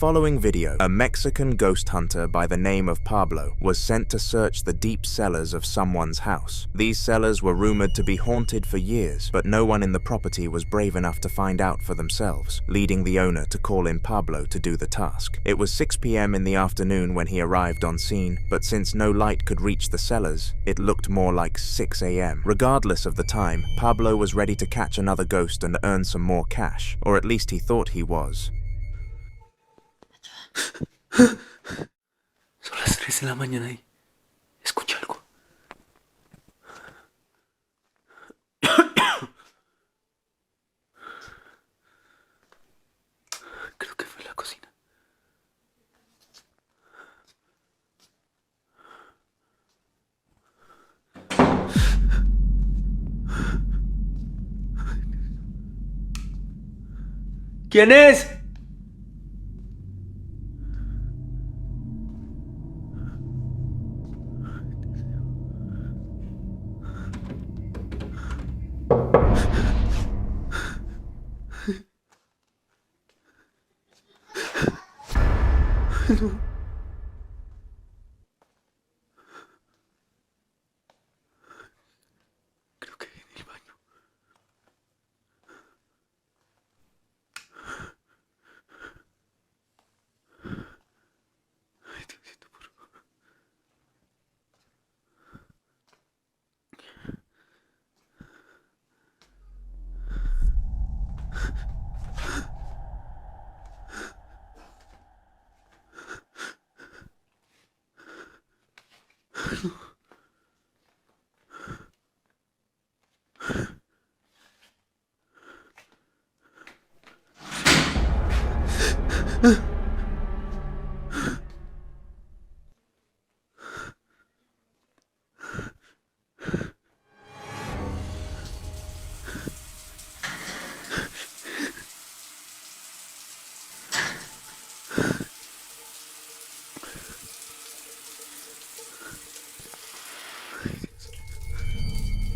following video, a Mexican ghost hunter by the name of Pablo was sent to search the deep cellars of someone's house. These cellars were rumored to be haunted for years, but no one in the property was brave enough to find out for themselves, leading the owner to call in Pablo to do the task. It was 6 p.m. in the afternoon when he arrived on scene, but since no light could reach the cellars, it looked more like 6 a.m. Regardless of the time, Pablo was ready to catch another ghost and earn some more cash, or at least he thought he was. Son las 3 de la mañana y escucho algo. Creo que fue la cocina. ¿Quién es? Creo que en el baño. Ay, Diosito, por favor.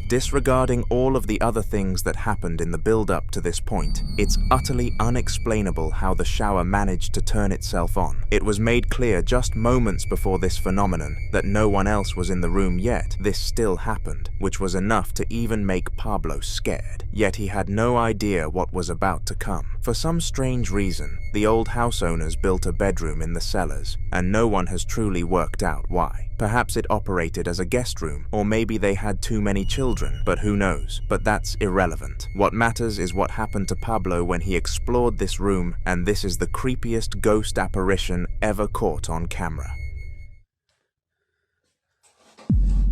Disregarding all of the other things that happened in the build-up to this point, it's utterly unexplainable how the shower managed to turn itself on. It was made clear just moments before this phenomenon that no one else was in the room, yet this still happened, which was enough to even make Pablo scared. Yet he had no idea what was about to come. For some strange reason, the old house owners built a bedroom in the cellars, and no one has truly worked out why. Perhaps it operated as a guest room, or maybe they had too many children, but who knows? But that's irrelevant. What matters is what happened to Pablo when he explored this room, and this is the creepiest ghost apparition ever caught on camera.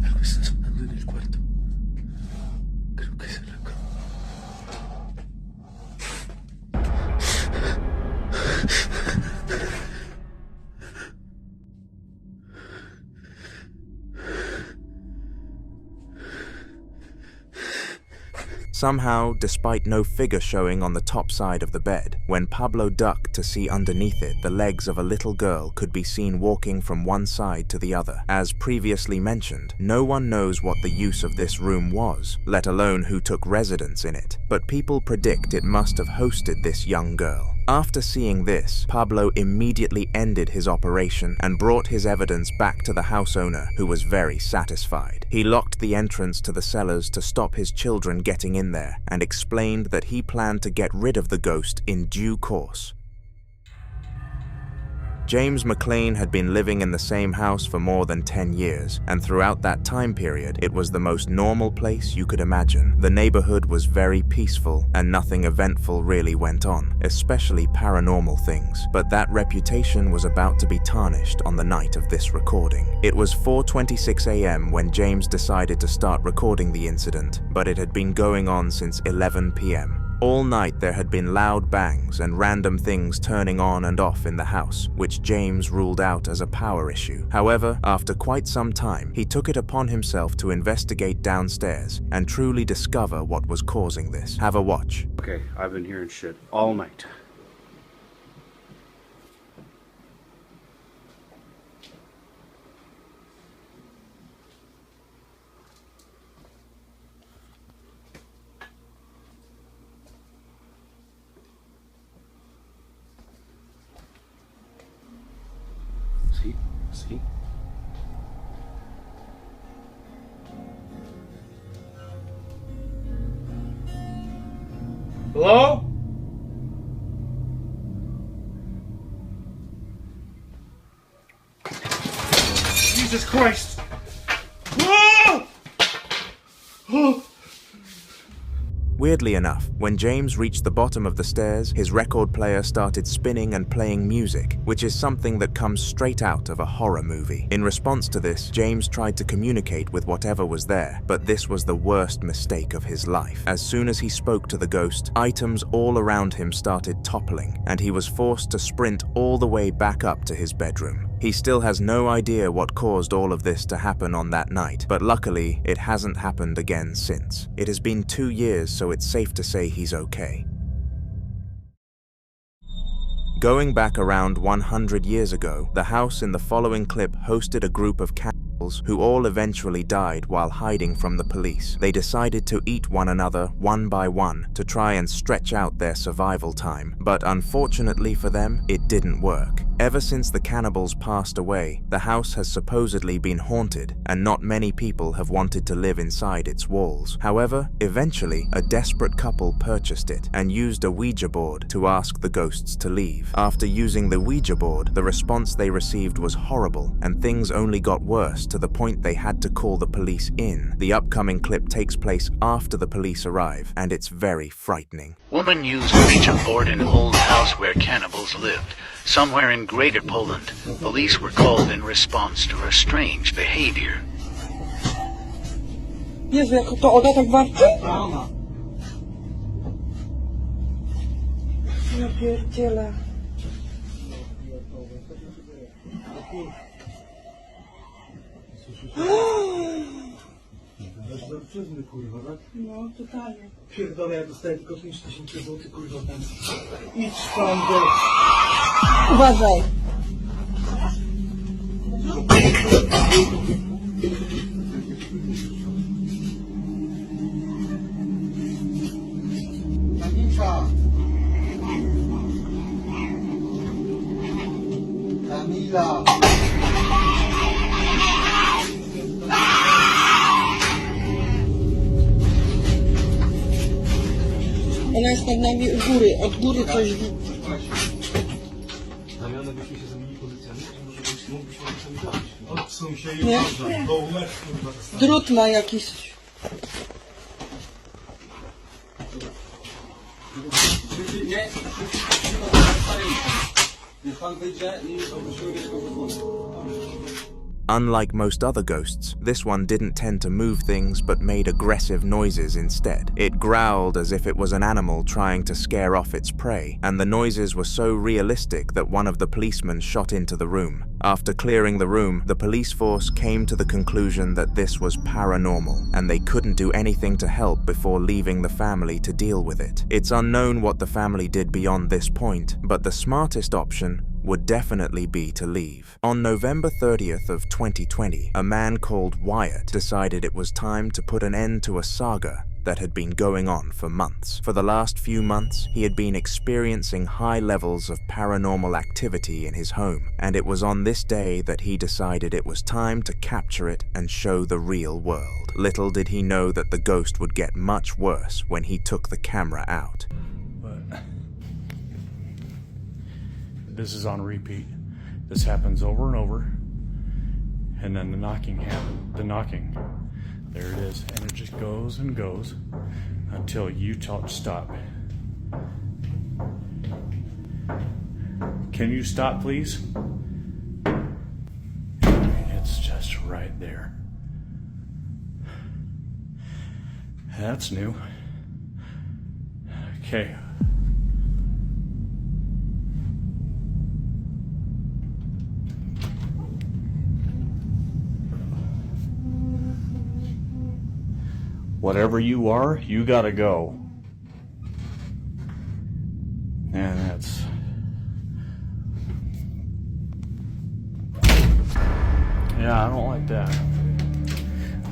Algo está sonando en el cuarto. Creo que es el eco. Somehow, despite no figure showing on the top side of the bed, when Pablo ducked to see underneath it, the legs of a little girl could be seen walking from one side to the other. As previously mentioned, no one knows what the use of this room was, let alone who took residence in it, but people predict it must have hosted this young girl. After seeing this, Pablo immediately ended his operation and brought his evidence back to the house owner, who was very satisfied. He locked the entrance to the cellars to stop his children getting in there and explained that he planned to get rid of the ghost in due course. James McLean had been living in the same house for more than 10 years, and throughout that time period, it was the most normal place you could imagine. The neighborhood was very peaceful, and nothing eventful really went on, especially paranormal things. But that reputation was about to be tarnished on the night of this recording. It was 4:26 a.m. when James decided to start recording the incident, but it had been going on since 11 p.m. All night there had been loud bangs and random things turning on and off in the house, which James ruled out as a power issue. However, after quite some time, he took it upon himself to investigate downstairs and truly discover what was causing this. Have a watch. Okay, I've been hearing shit all night. See? See? Hello? Jesus Christ! Ah! Oh! Weirdly enough, when James reached the bottom of the stairs, his record player started spinning and playing music, which is something that comes straight out of a horror movie. In response to this, James tried to communicate with whatever was there, but this was the worst mistake of his life. As soon as he spoke to the ghost, items all around him started toppling, and he was forced to sprint all the way back up to his bedroom. He still has no idea what caused all of this to happen on that night, but luckily, it hasn't happened again since. It has been 2 years, so it's safe to say he's okay. Going back around 100 years ago, the house in the following clip hosted a group of cannibals who all eventually died while hiding from the police. They decided to eat one another one by one to try and stretch out their survival time, but unfortunately for them, it didn't work. Ever since the cannibals passed away, the house has supposedly been haunted, and not many people have wanted to live inside its walls. However, eventually, a desperate couple purchased it and used a Ouija board to ask the ghosts to leave. After using the Ouija board, the response they received was horrible, and things only got worse to the point they had to call the police in. The upcoming clip takes place after the police arrive, and it's very frightening. Woman used Ouija board in old house where cannibals lived. Somewhere in Greater Poland, police were called in response to her strange behavior. Jezu, jak to Oda tak warczy? Ja pierdzielę. Narcyzmy, kurwa, tak? No, totalnie. Pierdolę, ja dostaję tylko 5000 zł, kurwa, tam. Idź tam do... Uważaj. Tanica! Kamila! Ona jest nad nami u góry, od góry coś... Znamiona byśmy się zamienili pozycjami, to może mógłbyśmy się zabić. Odsuń się i Nie? uważaj, bo ulecz, kurwa. Drut ma jakiś... Nie, niech pan wyjdzie i poprosimy jego wychodu. Unlike most other ghosts, this one didn't tend to move things but made aggressive noises instead. It growled as if it was an animal trying to scare off its prey, and the noises were so realistic that one of the policemen shot into the room. After clearing the room, the police force came to the conclusion that this was paranormal, and they couldn't do anything to help before leaving the family to deal with it. It's unknown what the family did beyond this point, but the smartest option would definitely be to leave. On November 30th of 2020, a man called Wyatt decided it was time to put an end to a saga that had been going on for months. For the last few months, he had been experiencing high levels of paranormal activity in his home, and it was on this day that he decided it was time to capture it and show the real world. Little did he know that the ghost would get much worse when he took the camera out. This is on repeat. This happens over and over, and then the knocking happens. The knocking, there it is, and it just goes and goes until you stop. Can you stop, please? It's just right there. That's new. Okay. Whatever you are, you gotta go. And that's... Yeah, I don't like that.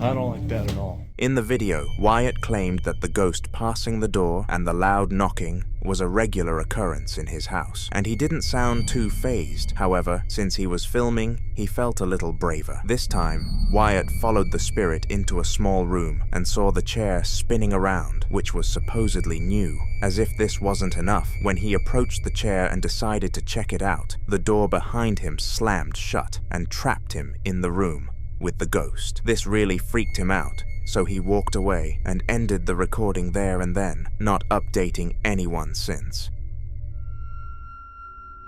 I don't like that at all. In the video, Wyatt claimed that the ghost passing the door and the loud knocking was a regular occurrence in his house, and he didn't sound too fazed. However, since he was filming, he felt a little braver. This time, Wyatt followed the spirit into a small room and saw the chair spinning around, which was supposedly new. As if this wasn't enough, when he approached the chair and decided to check it out, the door behind him slammed shut and trapped him in the room with the ghost. This really freaked him out, so he walked away and ended the recording there and then, not updating anyone since.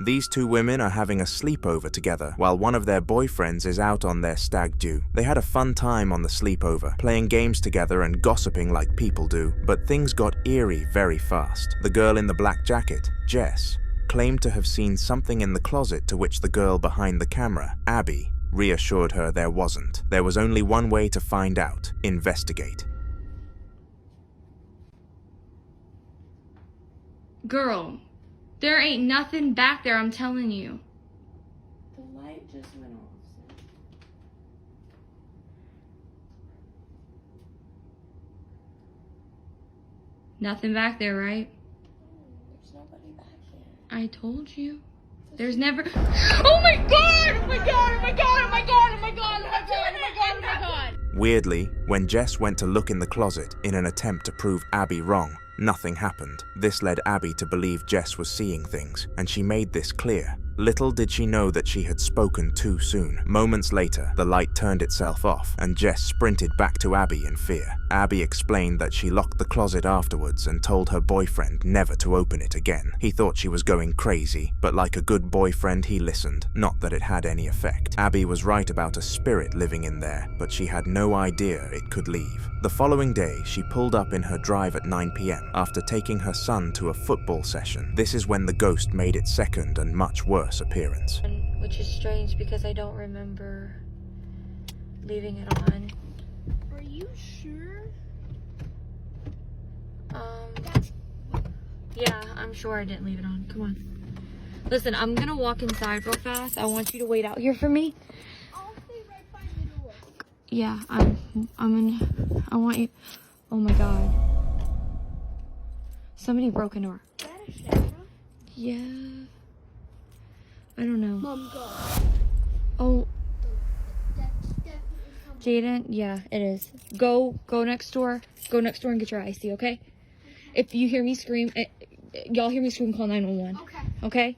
These two women are having a sleepover together while one of their boyfriends is out on their stag do. They had a fun time on the sleepover, playing games together and gossiping like people do, but things got eerie very fast. The girl in the black jacket, Jess, claimed to have seen something in the closet, to which the girl behind the camera, Abby, reassured her there wasn't. There was only one way to find out: investigate. Girl, there ain't nothing back there, I'm telling you. The light just went off. Nothing back there, right? There's nobody back here. I told you. There's never. Oh my god! Oh my god! Oh my god! Oh my god! Oh my god! Oh my god! Oh my god! Oh my god! Weirdly, when Jess went to look in the closet in an attempt to prove Abby wrong, nothing happened. This led Abby to believe Jess was seeing things, and she made this clear. Little did she know that she had spoken too soon. Moments later, the light turned itself off, and Jess sprinted back to Abby in fear. Abby explained that she locked the closet afterwards and told her boyfriend never to open it again. He thought she was going crazy, but like a good boyfriend, he listened. Not that it had any effect. Abby was right about a spirit living in there, but she had no idea it could leave. The following day, she pulled up in her drive at 9 p.m. after taking her son to a football session. This is when the ghost made its second and much worse appearance. Which is strange because I don't remember leaving it on. Are you sure? Yeah, I'm sure I didn't leave it on. Come on. Listen, I'm gonna walk inside real fast. I want you to wait out here for me. I'll stay right by the door. Yeah, I want you. Oh my god. Somebody broke into our. Is that a shadow? Yeah. I don't know. Mom, go. Oh, That's definitely coming. Jaden, yeah, it is. Go next door. Go next door and get your icy, okay? If you hear me scream, y'all hear me scream, call 911. Okay. Okay?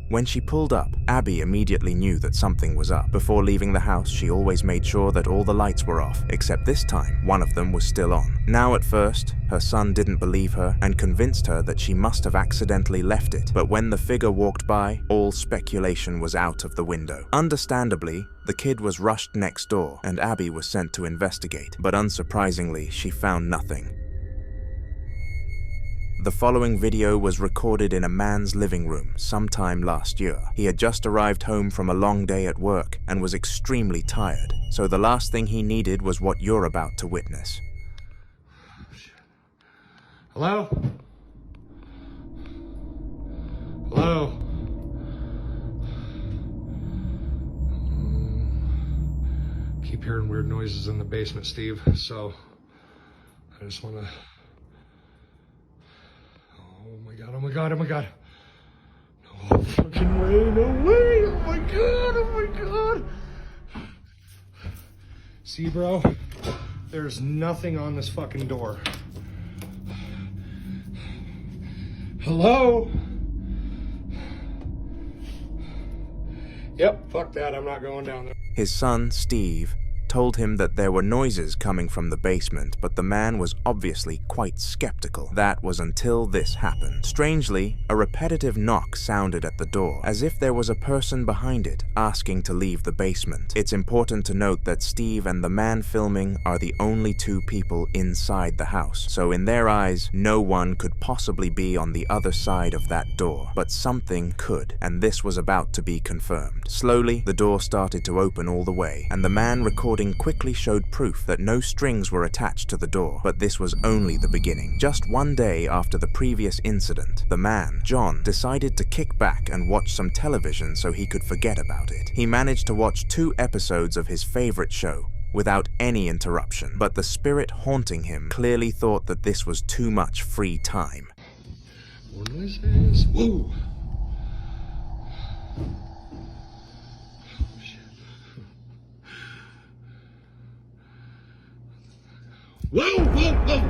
When she pulled up, Abby immediately knew that something was up. Before leaving the house, she always made sure that all the lights were off, except this time, one of them was still on. Now at first, her son didn't believe her and convinced her that she must have accidentally left it, but when the figure walked by, all speculation was out of the window. Understandably, the kid was rushed next door and Abby was sent to investigate, but unsurprisingly, she found nothing. The following video was recorded in a man's living room sometime last year. He had just arrived home from a long day at work and was extremely tired, so the last thing he needed was what you're about to witness. Hello? Hello? Keep hearing weird noises in the basement, Steve, so I just want to... Oh my god. No fucking way, no way. Oh my god. See, bro? There's nothing on this fucking door. Hello? Yep, fuck that. I'm not going down there. His son, Steve, told him that there were noises coming from the basement, but the man was obviously quite skeptical. That was until this happened. Strangely, a repetitive knock sounded at the door, as if there was a person behind it asking to leave the basement. It's important to note that Steve and the man filming are the only two people inside the house, so in their eyes, no one could possibly be on the other side of that door. But something could, and this was about to be confirmed. Slowly, the door started to open all the way, and the man recording recording quickly showed proof that no strings were attached to the door, but this was only the beginning. Just one day after the previous incident, the man, John, decided to kick back and watch some television so he could forget about it. He managed to watch 2 episodes of his favorite show without any interruption, but the spirit haunting him clearly thought that this was too much free time. More noises. Whoa! Whoa, whoa, whoa!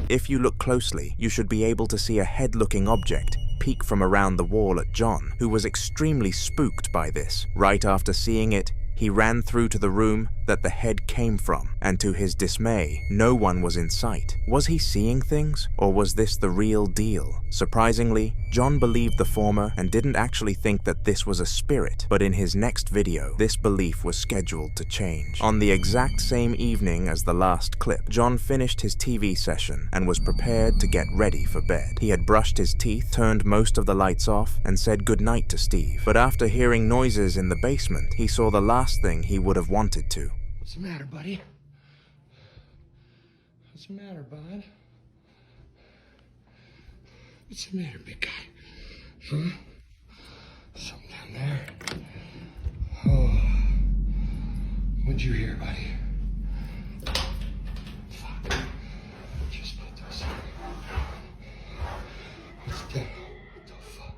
If you look closely, you should be able to see a head-looking object peek from around the wall at John, who was extremely spooked by this. Right after seeing it, he ran through to the room that the head came from, and to his dismay, no one was in sight. Was he seeing things, or was this the real deal? Surprisingly, John believed the former and didn't actually think that this was a spirit, but in his next video, this belief was scheduled to change. On the exact same evening as the last clip, John finished his TV session and was prepared to get ready for bed. He had brushed his teeth, turned most of the lights off, and said goodnight to Steve. But after hearing noises in the basement, he saw the last thing he would have wanted to. What's the matter, buddy? What's the matter, bud? What's the matter, big guy? Huh? Something down there. Oh. What'd you hear, buddy? Fuck. Just put this on. What's that? What the fuck?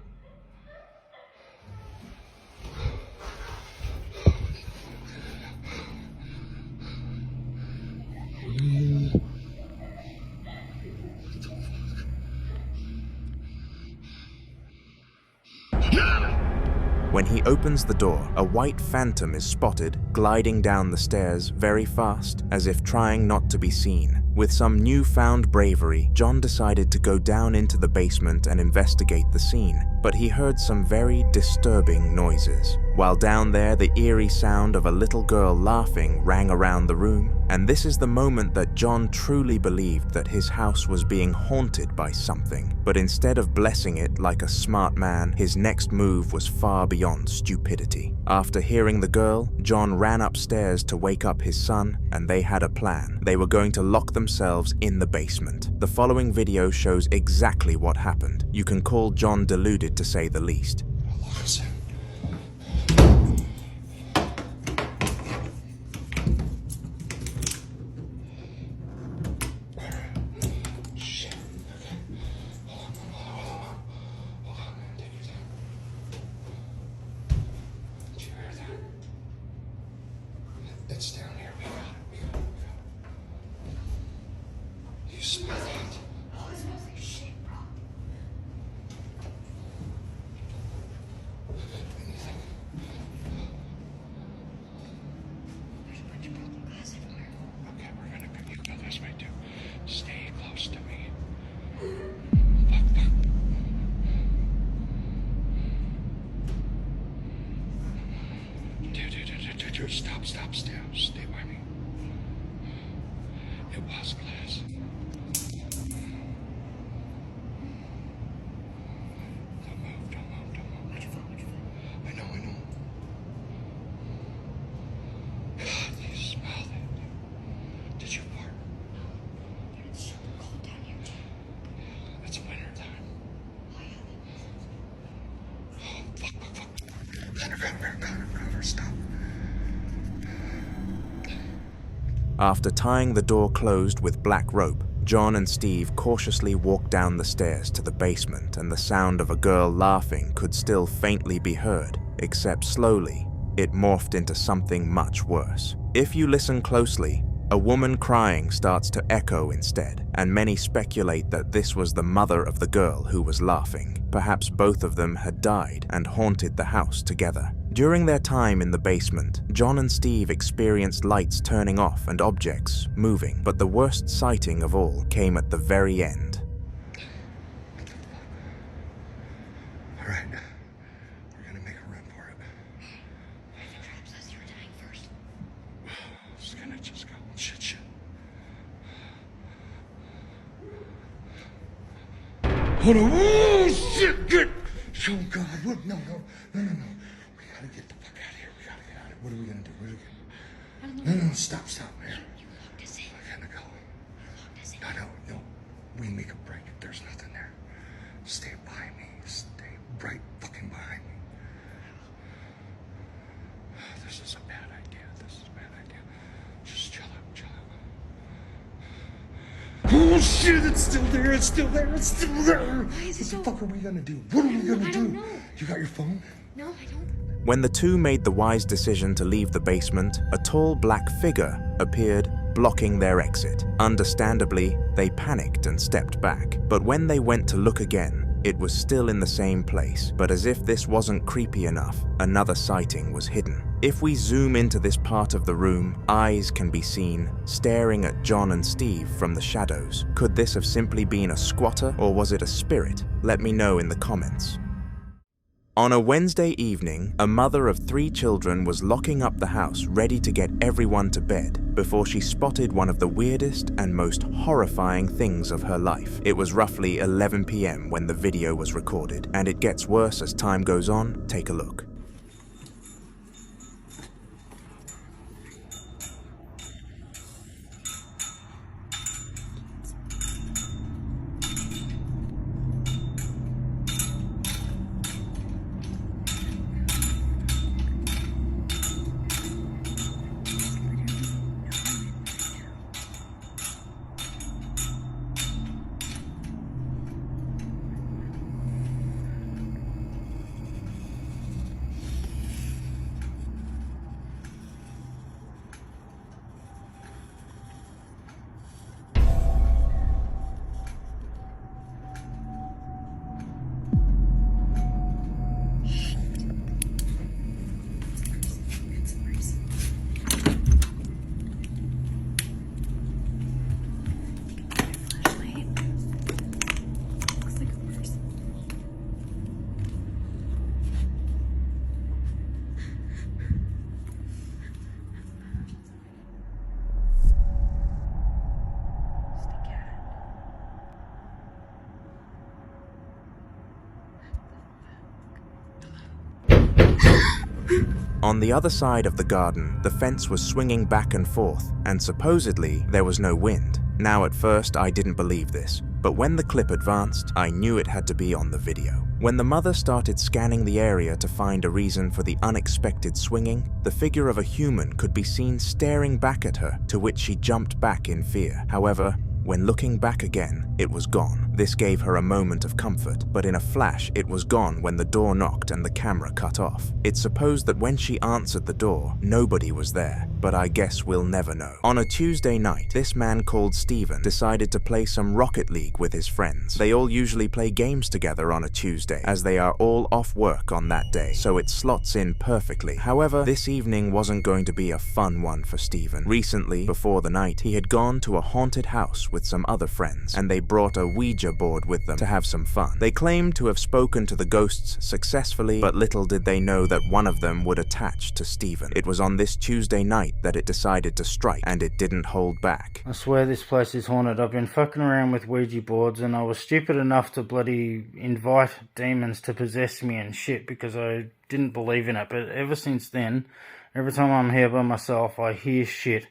When he opens the door, a white phantom is spotted gliding down the stairs very fast, as if trying not to be seen. With some newfound bravery, John decided to go down into the basement and investigate the scene, but he heard some very disturbing noises. While down there, the eerie sound of a little girl laughing rang around the room, and this is the moment that John truly believed that his house was being haunted by something. But instead of blessing it like a smart man, his next move was far beyond stupidity. After hearing the girl, John ran upstairs to wake up his son, and they had a plan. They were going to lock themselves in the basement. The following video shows exactly what happened. You can call John deluded to say the least. It's down here. We got it. You smell that? Oh, it smells like shit, bro. Anything? There's a bunch of broken glass everywhere. Okay, we're gonna go. You go this way too. Stay close to me. Fuck. Dude, stop, stay by me. It was glass. Don't move. What'd you find? I know. God, you smell that. Did you fart? It's super cold down here too. Yeah, it's winter time. Oh, fuck. Cover, stop. After tying the door closed with black rope, John and Steve cautiously walked down the stairs to the basement, and the sound of a girl laughing could still faintly be heard, except slowly, it morphed into something much worse. If you listen closely, a woman crying starts to echo instead, and many speculate that this was the mother of the girl who was laughing. Perhaps both of them had died and haunted the house together. During their time in the basement, John and Steve experienced lights turning off and objects moving, but the worst sighting of all came at the very end. All right, Hold on. Oh, shit, get. Oh, God. What? No. We gotta get the fuck out of here. We gotta get out of here. What are we gonna do? No, stop, man. I gotta go. No. We make a break. There's nothing there. Stay behind me. Stay right fucking behind me. This is a bad idea. Just chill out. Oh shit, it's still there. What the fuck are we gonna do? What are we gonna do? I don't know. You got your phone? No, I don't. When the two made the wise decision to leave the basement, a tall black figure appeared, blocking their exit. Understandably, they panicked and stepped back. But when they went to look again, it was still in the same place. But as if this wasn't creepy enough, another sighting was hidden. If we zoom into this part of the room, eyes can be seen staring at John and Steve from the shadows. Could this have simply been a squatter, or was it a spirit? Let me know in the comments. On a Wednesday evening, a mother of 3 children was locking up the house ready to get everyone to bed before she spotted one of the weirdest and most horrifying things of her life. It was roughly 11 p.m. when the video was recorded, and it gets worse as time goes on. Take a look. On the other side of the garden, the fence was swinging back and forth, and supposedly there was no wind. Now at first I didn't believe this, but when the clip advanced, I knew it had to be on the video. When the mother started scanning the area to find a reason for the unexpected swinging, the figure of a human could be seen staring back at her, to which she jumped back in fear. However, when looking back again, it was gone. This gave her a moment of comfort, but in a flash, it was gone when the door knocked and the camera cut off. It's supposed that when she answered the door, nobody was there, but I guess we'll never know. On a Tuesday night, this man called Steven decided to play some Rocket League with his friends. They all usually play games together on a Tuesday, as they are all off work on that day, so it slots in perfectly. However, this evening wasn't going to be a fun one for Steven. Recently, before the night, he had gone to a haunted house with some other friends, and they brought a Ouija board with them to have some fun. They claimed to have spoken to the ghosts successfully, but little did they know that one of them would attach to Steven. It was on this Tuesday night that it decided to strike, and it didn't hold back. I swear this place is haunted. I've been fucking around with Ouija boards, and I was stupid enough to bloody invite demons to possess me and shit because I didn't believe in it. But ever since then, every time I'm here by myself, I hear shit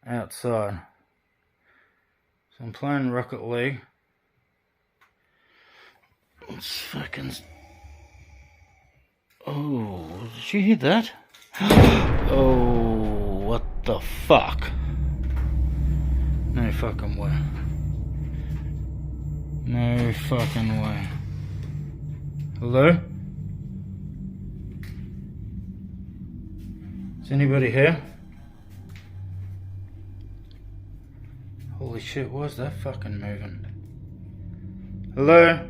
outside. So I'm playing Rocket League. It's fucking... Oh, did you hear that? Oh, what the fuck? No fucking way. No fucking way. Hello? Is anybody here? Holy shit, why is that fucking moving? Hello?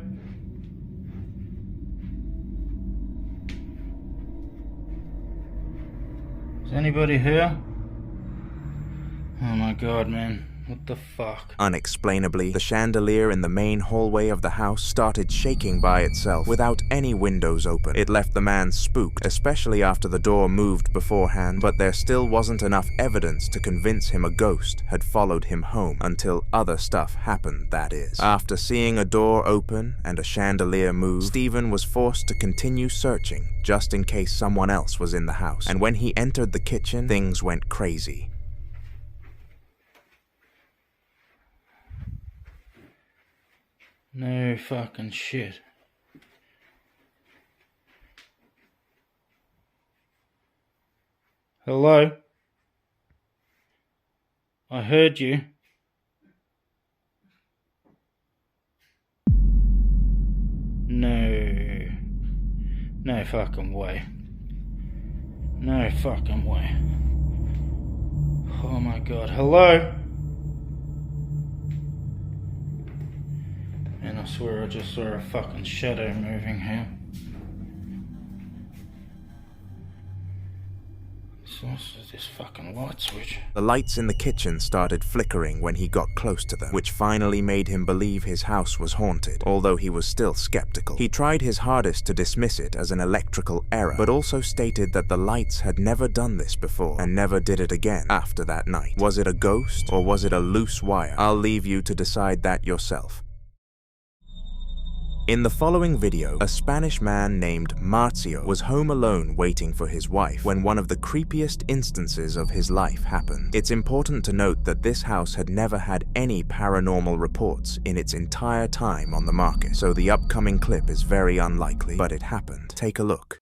Is anybody here? Oh my god, man. What the fuck? Unexplainably, the chandelier in the main hallway of the house started shaking by itself without any windows open. It left the man spooked, especially after the door moved beforehand, but there still wasn't enough evidence to convince him a ghost had followed him home until other stuff happened, that is. After seeing a door open and a chandelier move, Stephen was forced to continue searching just in case someone else was in the house, and when he entered the kitchen, things went crazy. No fucking shit. Hello? I heard you. No. No fucking way. No fucking way. Oh my god. Hello? And I swear I just saw a fucking shadow moving here. So what's this fucking light switch? The lights in the kitchen started flickering when he got close to them, which finally made him believe his house was haunted, although he was still skeptical. He tried his hardest to dismiss it as an electrical error, but also stated that the lights had never done this before, and never did it again after that night. Was it a ghost, or was it a loose wire? I'll leave you to decide that yourself. In the following video, a Spanish man named Marcio was home alone waiting for his wife when one of the creepiest instances of his life happened. It's important to note that this house had never had any paranormal reports in its entire time on the market, so the upcoming clip is very unlikely, but it happened. Take a look.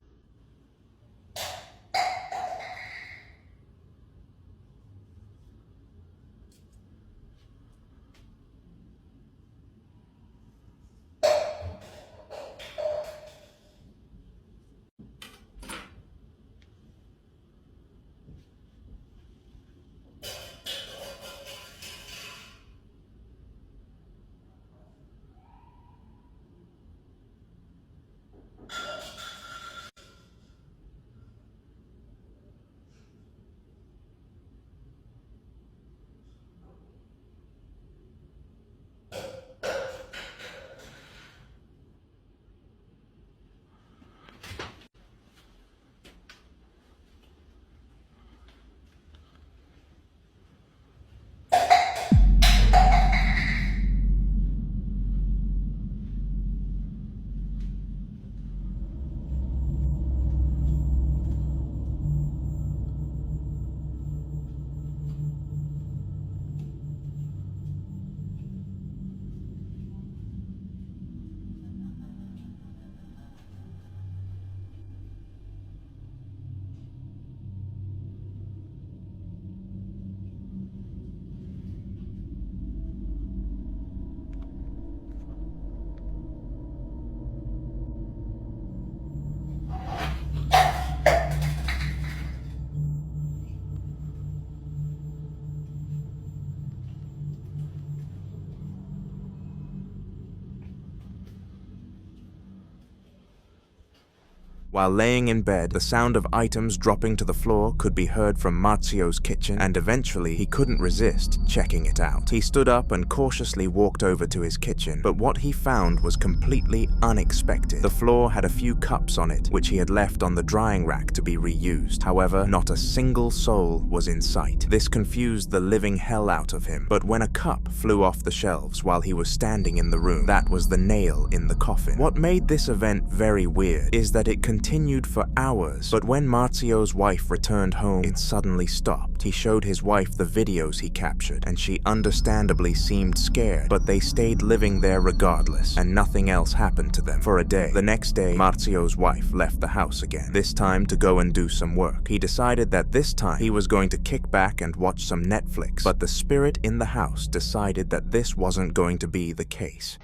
While laying in bed, the sound of items dropping to the floor could be heard from Marzio's kitchen, and eventually he couldn't resist checking it out. He stood up and cautiously walked over to his kitchen, but what he found was completely unexpected. The floor had a few cups on it, which he had left on the drying rack to be reused. However, not a single soul was in sight. This confused the living hell out of him, but when a cup flew off the shelves while he was standing in the room, that was the nail in the coffin. What made this event very weird is that it continued for hours, but when Marzio's wife returned home, it suddenly stopped. He showed his wife the videos he captured, and she understandably seemed scared, but they stayed living there regardless, and nothing else happened to them for a day. The next day, Marzio's wife left the house again, this time to go and do some work. He decided that this time he was going to kick back and watch some Netflix, but the spirit in the house decided that this wasn't going to be the case.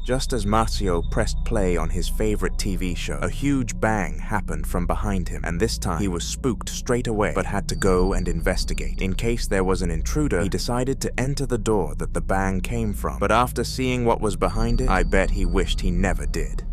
Just as Marzio pressed play on his favorite TV show, a huge bang happened from behind him, and this time he was spooked straight away but had to go and investigate. In case there was an intruder, he decided to enter the door that the bang came from, but after seeing what was behind it, I bet he wished he never did.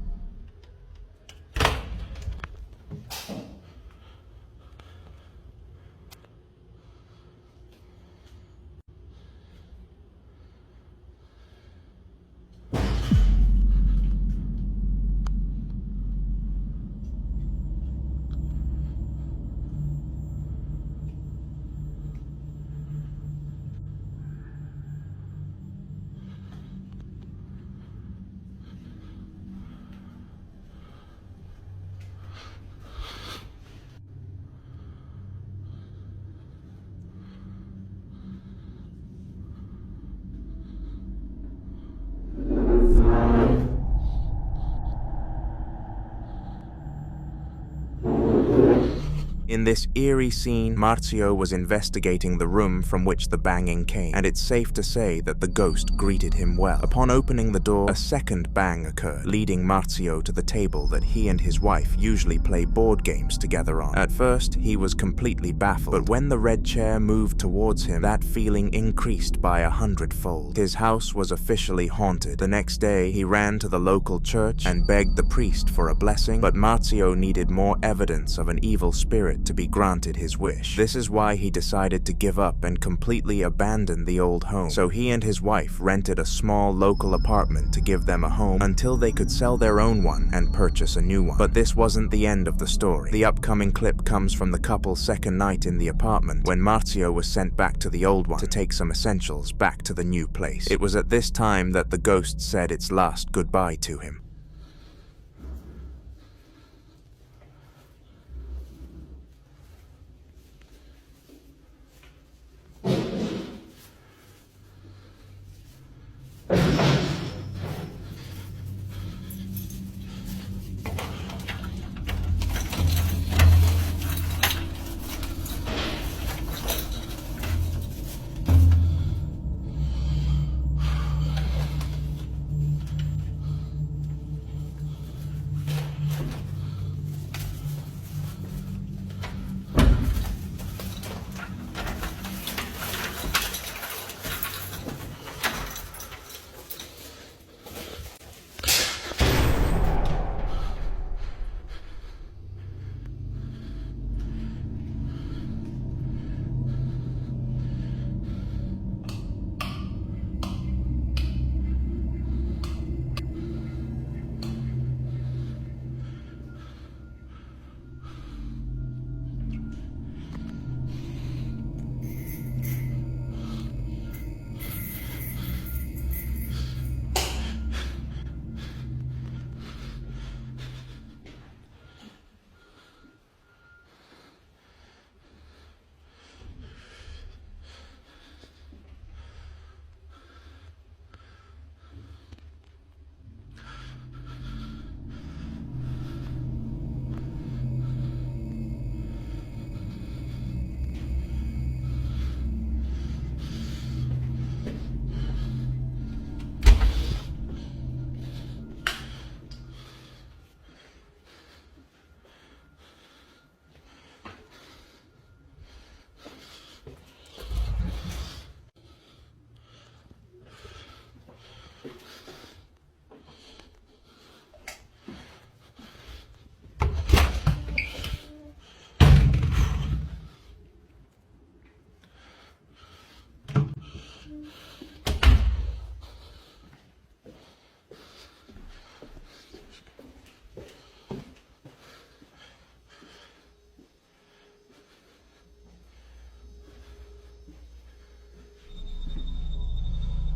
In this eerie scene, Marzio was investigating the room from which the banging came, and it's safe to say that the ghost greeted him well. Upon opening the door, a second bang occurred, leading Marzio to the table that he and his wife usually play board games together on. At first, he was completely baffled, but when the red chair moved towards him, that feeling increased by 100-fold. His house was officially haunted. The next day, he ran to the local church and begged the priest for a blessing, but Marzio needed more evidence of an evil spirit to be granted his wish. This is why he decided to give up and completely abandon the old home. So he and his wife rented a small local apartment to give them a home until they could sell their own one and purchase a new one. But this wasn't the end of the story. The upcoming clip comes from the couple's second night in the apartment when Marzio was sent back to the old one to take some essentials back to the new place. It was at this time that the ghost said its last goodbye to him.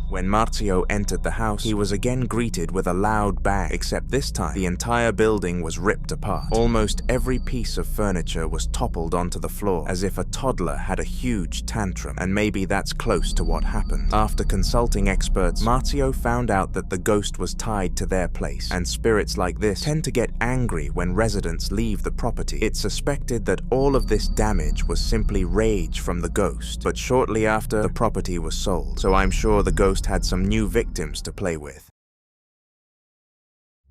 When Marzio entered the house, he was again greeted with a loud bang, except this time, the entire building was ripped apart. Almost every piece of furniture was toppled onto the floor, as if a toddler had a huge tantrum, and maybe that's close to what happened. After consulting experts, Marzio found out that the ghost was tied to their place, and spirits like this tend to get angry when residents leave the property. It's suspected that all of this damage was simply rage from the ghost, but shortly after, the property was sold, so I'm sure the ghost had some new victims to play with.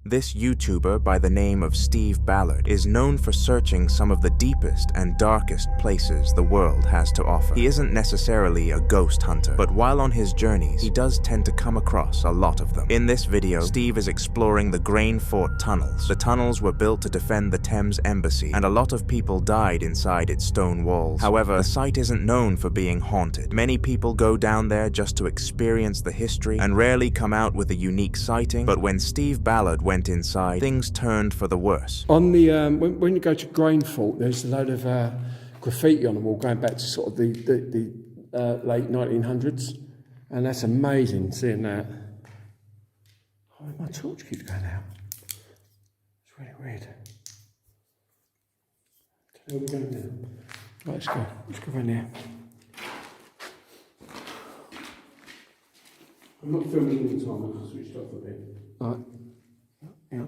This YouTuber by the name of Steve Ballard is known for searching some of the deepest and darkest places the world has to offer. He isn't necessarily a ghost hunter, but while on his journeys, he does tend to come across a lot of them. In this video, Steve is exploring the Grain Fort tunnels. The tunnels were built to defend the Thames Embassy, and a lot of people died inside its stone walls. However, the site isn't known for being haunted. Many people go down there just to experience the history and rarely come out with a unique sighting, but when Steve Ballard went inside, things turned for the worse. On the when you go to Grain Fort, there's a load of graffiti on the wall going back to sort of the late 1900s, and that's amazing seeing that. Oh, my torch keeps going out. It's really weird. Where are we going now? Right, let's go in there. I'm not filming all the time, I just switched off a bit. All right. Yeah.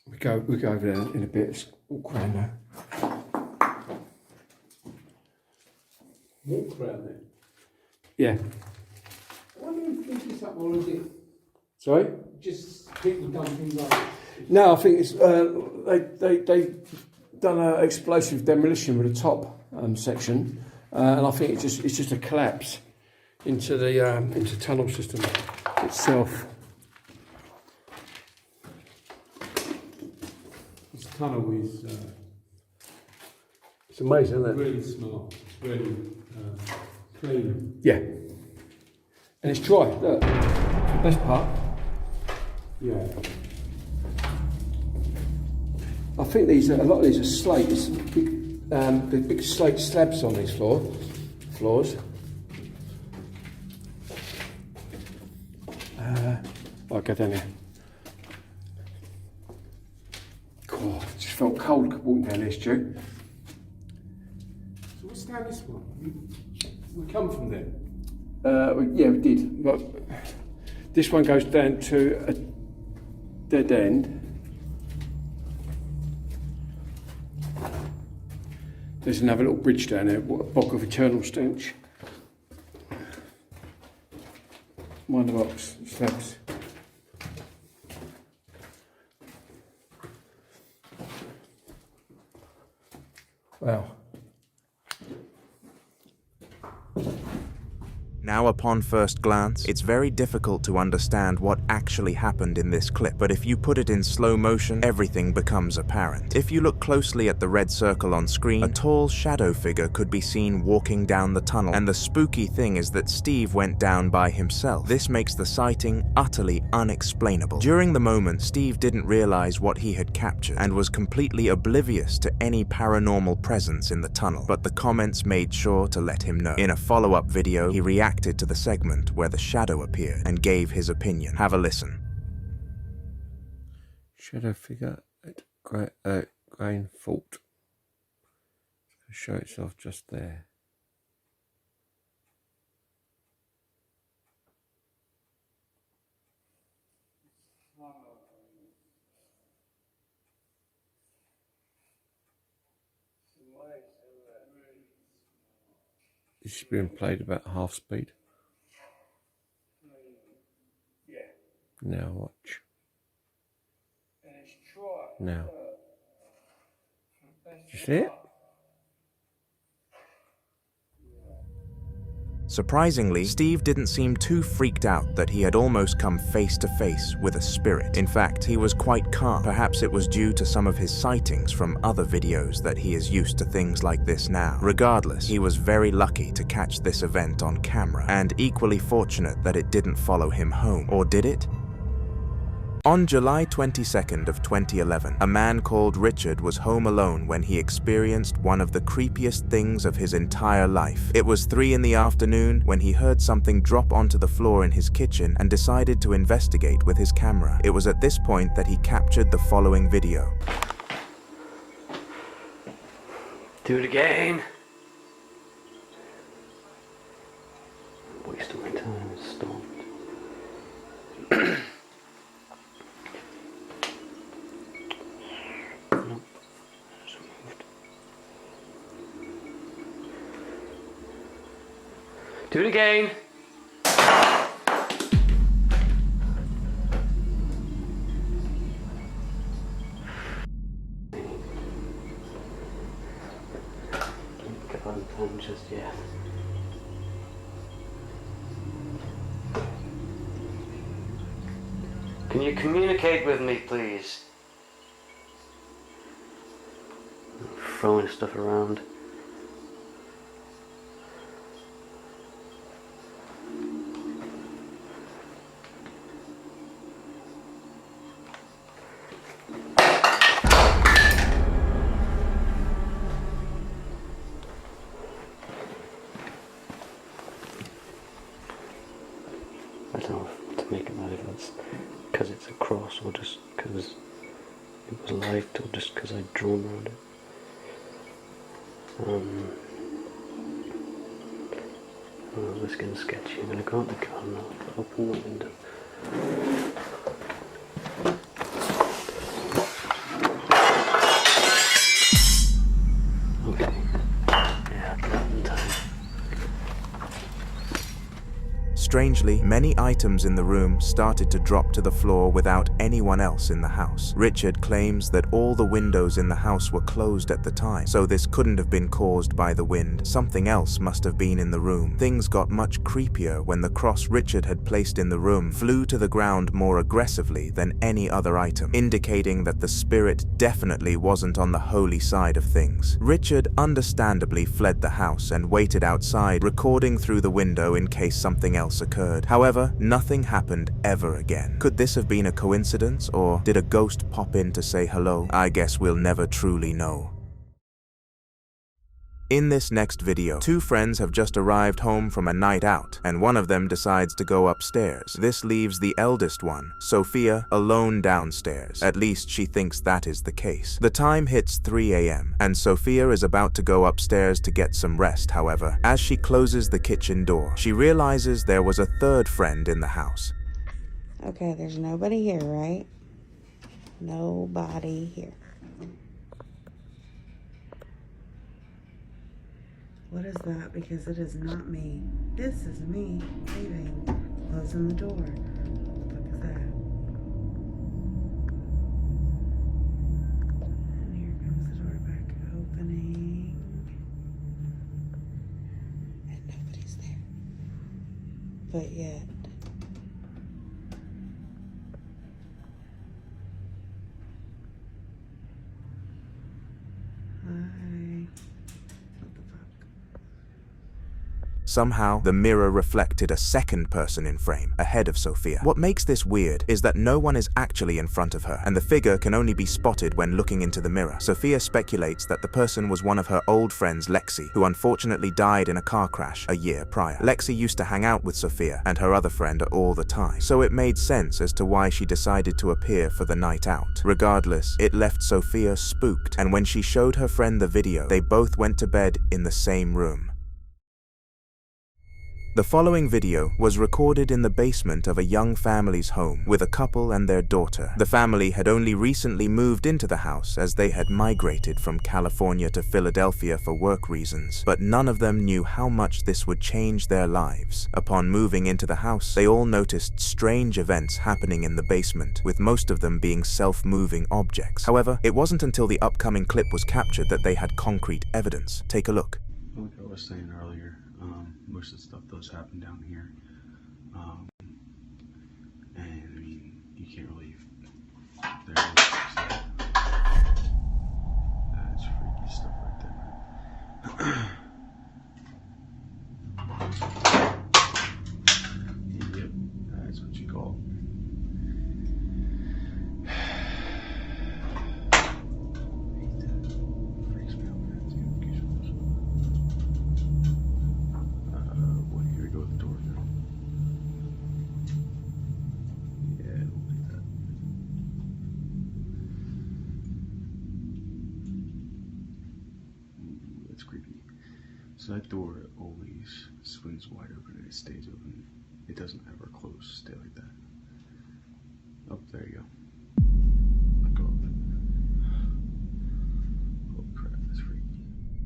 We go over there in a bit. Let's walk around now. Walk around there? Yeah. Why do you think this up, or is it Sorry? just people done things like that? No, I think it's they done an explosive demolition with the top section, and I think it's just a collapse into the tunnel system itself. This tunnel is It's amazing, isn't it? really smart. It's really clean. Yeah. And it's dry. Look, the best part. Yeah. I think a lot of these are slate. It's big slate slabs on these floors. I'll go down there. God, it just felt cold walking down this, Stu. So what's down this one? We come from there. Yeah, we did. But this one goes down to a dead end. There's another little bridge down there, what a bog of eternal stench. Mind the box, slabs. Wow. Now, upon first glance, it's very difficult to understand what actually happened in this clip, but if you put it in slow motion, everything becomes apparent. If you look closely at the red circle on screen, a tall shadow figure could be seen walking down the tunnel, and the spooky thing is that Steve went down by himself. This makes the sighting utterly unexplainable. During the moment, Steve didn't realize what he had captured, and was completely oblivious to any paranormal presence in the tunnel, but the comments made sure to let him know. In a follow-up video, he reacted to the segment where the shadow appeared and gave his opinion. Have a listen. Shadow figure at Grain Fort. Show itself just there. This is being played about half speed. Yeah. Now watch. And it's dry. Now. You see it? Surprisingly, Steve didn't seem too freaked out that he had almost come face to face with a spirit. In fact, he was quite calm. Perhaps it was due to some of his sightings from other videos that he is used to things like this now. Regardless, he was very lucky to catch this event on camera, and equally fortunate that it didn't follow him home. Or did it? On July 22nd of 2011, a man called Richard was home alone when he experienced one of the creepiest things of his entire life. It was 3 in the afternoon when he heard something drop onto the floor in his kitchen and decided to investigate with his camera. It was at this point that he captured the following video. Do it again. Wasting my time, stopped. Do it again. Can't come just yet. Can you communicate with me, please? Throwing stuff around. I don't know if to make it matter if that's because it's a cross or just because it was light or just because I'd drawn around it. Oh, this is getting sketchy. I'm going to go out the car and I'll open the window. Okay. Yeah, that in time. Strangely, many items in the room started to drop to the floor without anyone else in the house. Richard claims that all the windows in the house were closed at the time, so this couldn't have been caused by the wind. Something else must have been in the room. Things got much creepier when the cross Richard had placed in the room flew to the ground more aggressively than any other item, indicating that the spirit definitely wasn't on the holy side of things. Richard understandably fled the house and waited outside, recording through the window in case something else occurred. However, nothing happened ever again. Could this have been a coincidence, or did a ghost pop in to say hello? I guess we'll never truly know. In this next video, two friends have just arrived home from a night out, and one of them decides to go upstairs. This leaves the eldest one, Sophia, alone downstairs. At least she thinks that is the case. The time hits 3 a.m., and Sophia is about to go upstairs to get some rest. However, as she closes the kitchen door, she realizes there was a third friend in the house. Okay, there's nobody here, right? Nobody here. What is that? Because it is not me. This is me leaving, closing the door. What the fuck is that? And here comes the door back opening. And nobody's there. But yet. Hi. What the fuck? Somehow, the mirror reflected a second person in frame, ahead of Sophia. What makes this weird is that no one is actually in front of her, and the figure can only be spotted when looking into the mirror. Sophia speculates that the person was one of her old friends, Lexi, who unfortunately died in a car crash a year prior. Lexi used to hang out with Sophia and her other friend all the time, so it made sense as to why she decided to appear for the night out. Regardless, it left Sophia spooked, and when she showed her friend the video, they both went to bed in the same room. The following video was recorded in the basement of a young family's home with a couple and their daughter. The family had only recently moved into the house as they had migrated from California to Philadelphia for work reasons, but none of them knew how much this would change their lives. Upon moving into the house, they all noticed strange events happening in the basement, with most of them being self-moving objects. However, it wasn't until the upcoming clip was captured that they had concrete evidence. Take a look. Like I was saying earlier, most of the stuff does happen down here, and I mean, you can't really, there it is, that's freaky stuff right there, man. Yep, that's what you call it. So that door always swings wide open and it stays open. It doesn't ever close, stay like that. Oh, there you go. Let go of it. Holy crap, that's freaky.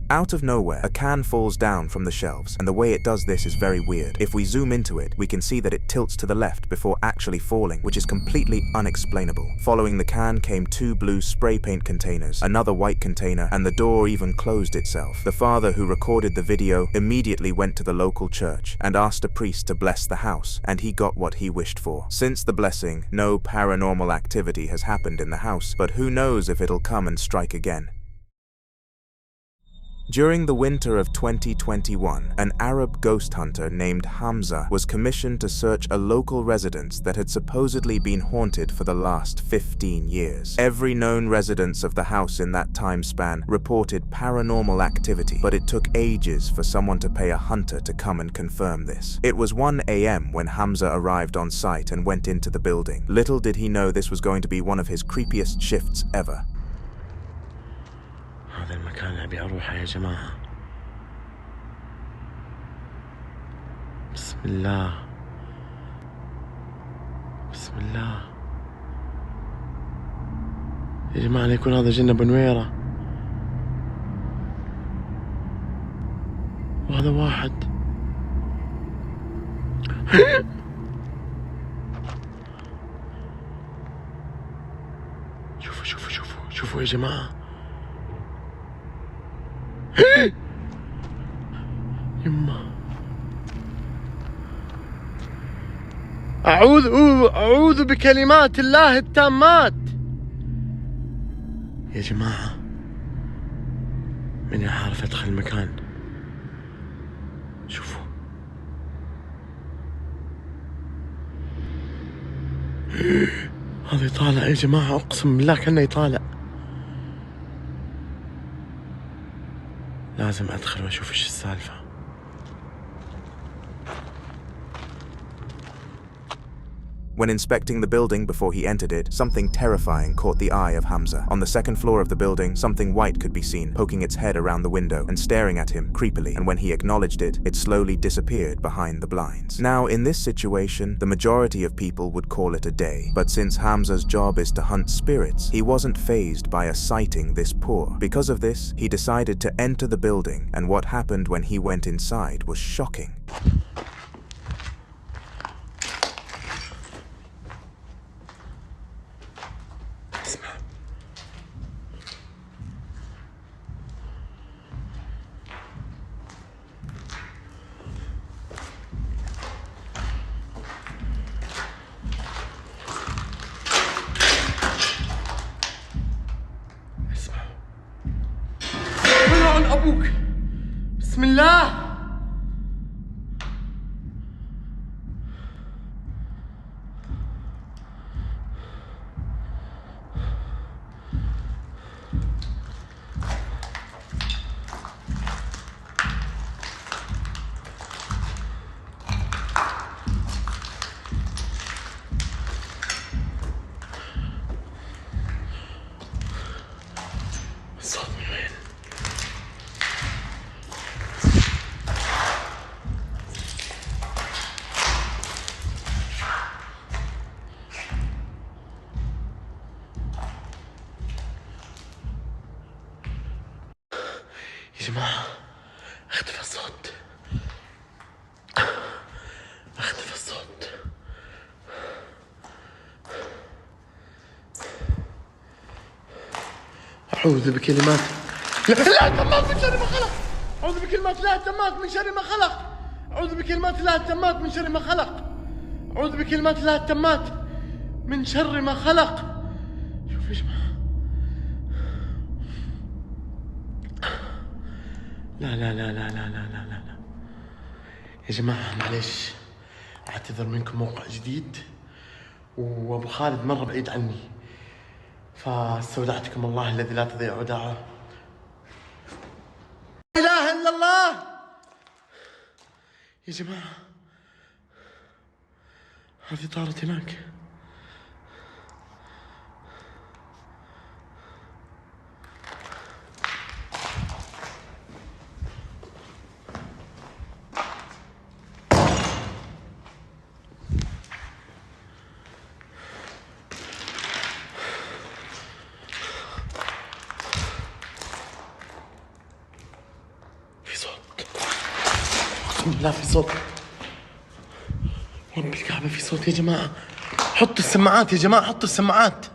Out of nowhere, a can falls down from the shelves, and the way it does this is very weird. If we zoom into it, we can see that it tilts to the left before actually falling, which is completely unexplainable. Following the can came 2 blue spray paint containers, another white container, and the door even closed itself. The father who recorded the video immediately went to the local church and asked a priest to bless the house, and he got what he wished for. Since the blessing, no paranormal activity has happened in the house, but who knows if it'll come and strike again. During the winter of 2021, an Arab ghost hunter named Hamza was commissioned to search a local residence that had supposedly been haunted for the last 15 years. Every known residence of the house in that time span reported paranormal activity, but it took ages for someone to pay a hunter to come and confirm this. It was 1 a.m. when Hamza arrived on site and went into the building. Little did he know this was going to be one of his creepiest shifts ever. هذا المكان اللي أبي أروحه يا جماعة. بسم الله بسم الله يا جماعة، لا يكون هذا جنة بنويرة وهذا واحد. شوفوا شوفوا شوفوا شوفوا يا جماعة. يما أعوذ بكلمات الله التامات. يا جماعة، ماني عارف أدخل المكان. شوفوا هذا يطالع يا جماعة، أقسم بالله كأنه يطالع. لازم أدخل وأشوف إيش السالفة. When inspecting the building before he entered it, something terrifying caught the eye of Hamza. On the second floor of the building, something white could be seen, poking its head around the window and staring at him creepily, and when he acknowledged it, it slowly disappeared behind the blinds. Now, in this situation, the majority of people would call it a day, but since Hamza's job is to hunt spirits, he wasn't fazed by a sighting this poor. Because of this, he decided to enter the building, and what happened when he went inside was shocking. أبوك بسم الله. الصوت من وين؟ يا جماعة، اختفى الصوت. اختفى الصوت. أعوذ بكلمات لا التامات من شر ما خلق. أعوذ بكلمات الله التامات من شر ما خلق. أعوذ بكلمات الله التامات من شر ما خلق. أعوذ بكلمات الله التامات من شر ما خلق. شوف يا جماعة. لا لا لا لا لا لا لا لا يا جماعة، معليش أعتذر منكم، موقع جديد وأبو خالد مرة بعيد عني، فاستودعتكم الله الذي لا تضيع ودائعه. لا إله إلا الله. يا جماعة، هذه طارت هناك. الحمد لله في صوت. ورب الكعبة في صوت يا جماعة. حطوا السماعات يا جماعة، حطوا السماعات.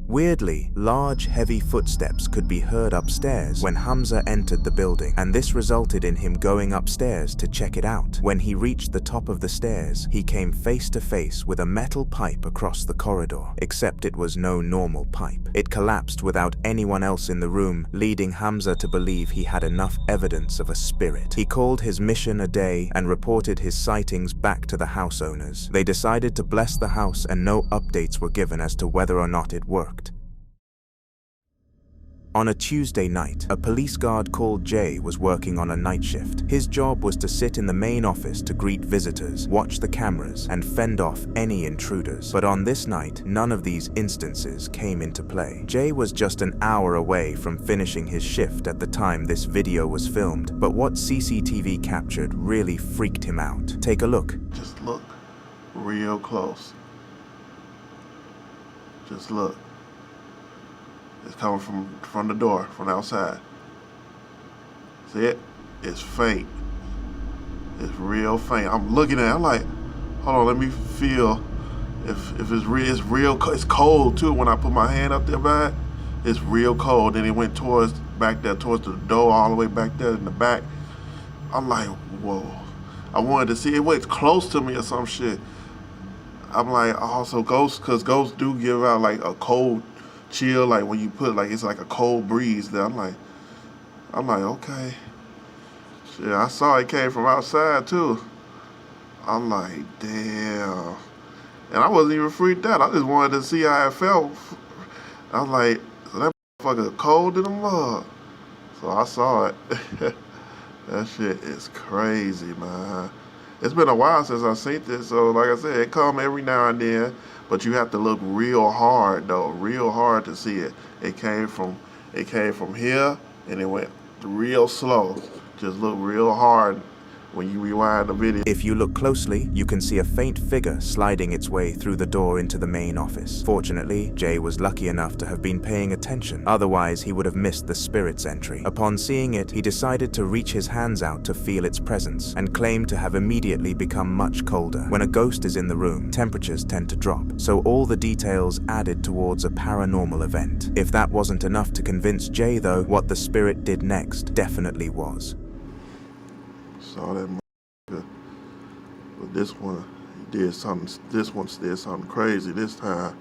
Weirdly, large, heavy footsteps could be heard upstairs when Hamza entered the building, and this resulted in him going upstairs to check it out. When he reached the top of the stairs, he came face to face with a metal pipe across the corridor, except it was no normal pipe. It collapsed without anyone else in the room, leading Hamza to believe he had enough evidence of a spirit. He called his mission a day and reported his sightings back to the house owners. They decided to bless the house, and no updates were given as to whether or not it worked. On a Tuesday night, a police guard called Jay was working on a night shift. His job was to sit in the main office to greet visitors, watch the cameras, and fend off any intruders. But on this night, none of these instances came into play. Jay was just an hour away from finishing his shift at the time this video was filmed, but what CCTV captured really freaked him out. Take a look. Just look real close. Just look. It's coming from the door, from outside. See it? It's faint. It's real faint. I'm looking at it, I'm like, hold on, let me feel if it's real. It's real. It's cold too. When I put my hand up there by it, it's real cold. Then it went back there towards the door, all the way back there in the back. I'm like, whoa. I wanted to see it went close to me or some shit. I'm like, also ghosts, because ghosts do give out like a cold chill, like when you put like it's like a cold breeze there. I'm like, okay. Shit, I saw it came from outside too. I'm like, damn. And I wasn't even freaked out. I just wanted to see how it felt. I was like, so that motherfucker cold in the mud. So I saw it. That shit is crazy, man. It's been a while since I've seen this, so like I said, it come every now and then, but you have to look real hard though, real hard to see it. It came from here and it went real slow. Just look real hard when you rewind the video. If you look closely, you can see a faint figure sliding its way through the door into the main office. Fortunately, Jay was lucky enough to have been paying attention, otherwise he would have missed the spirit's entry. Upon seeing it, he decided to reach his hands out to feel its presence, and claimed to have immediately become much colder. When a ghost is in the room, temperatures tend to drop, so all the details added towards a paranormal event. If that wasn't enough to convince Jay though, what the spirit did next definitely was. Saw that motherfucker. But this one, he did something. This one did something crazy this time.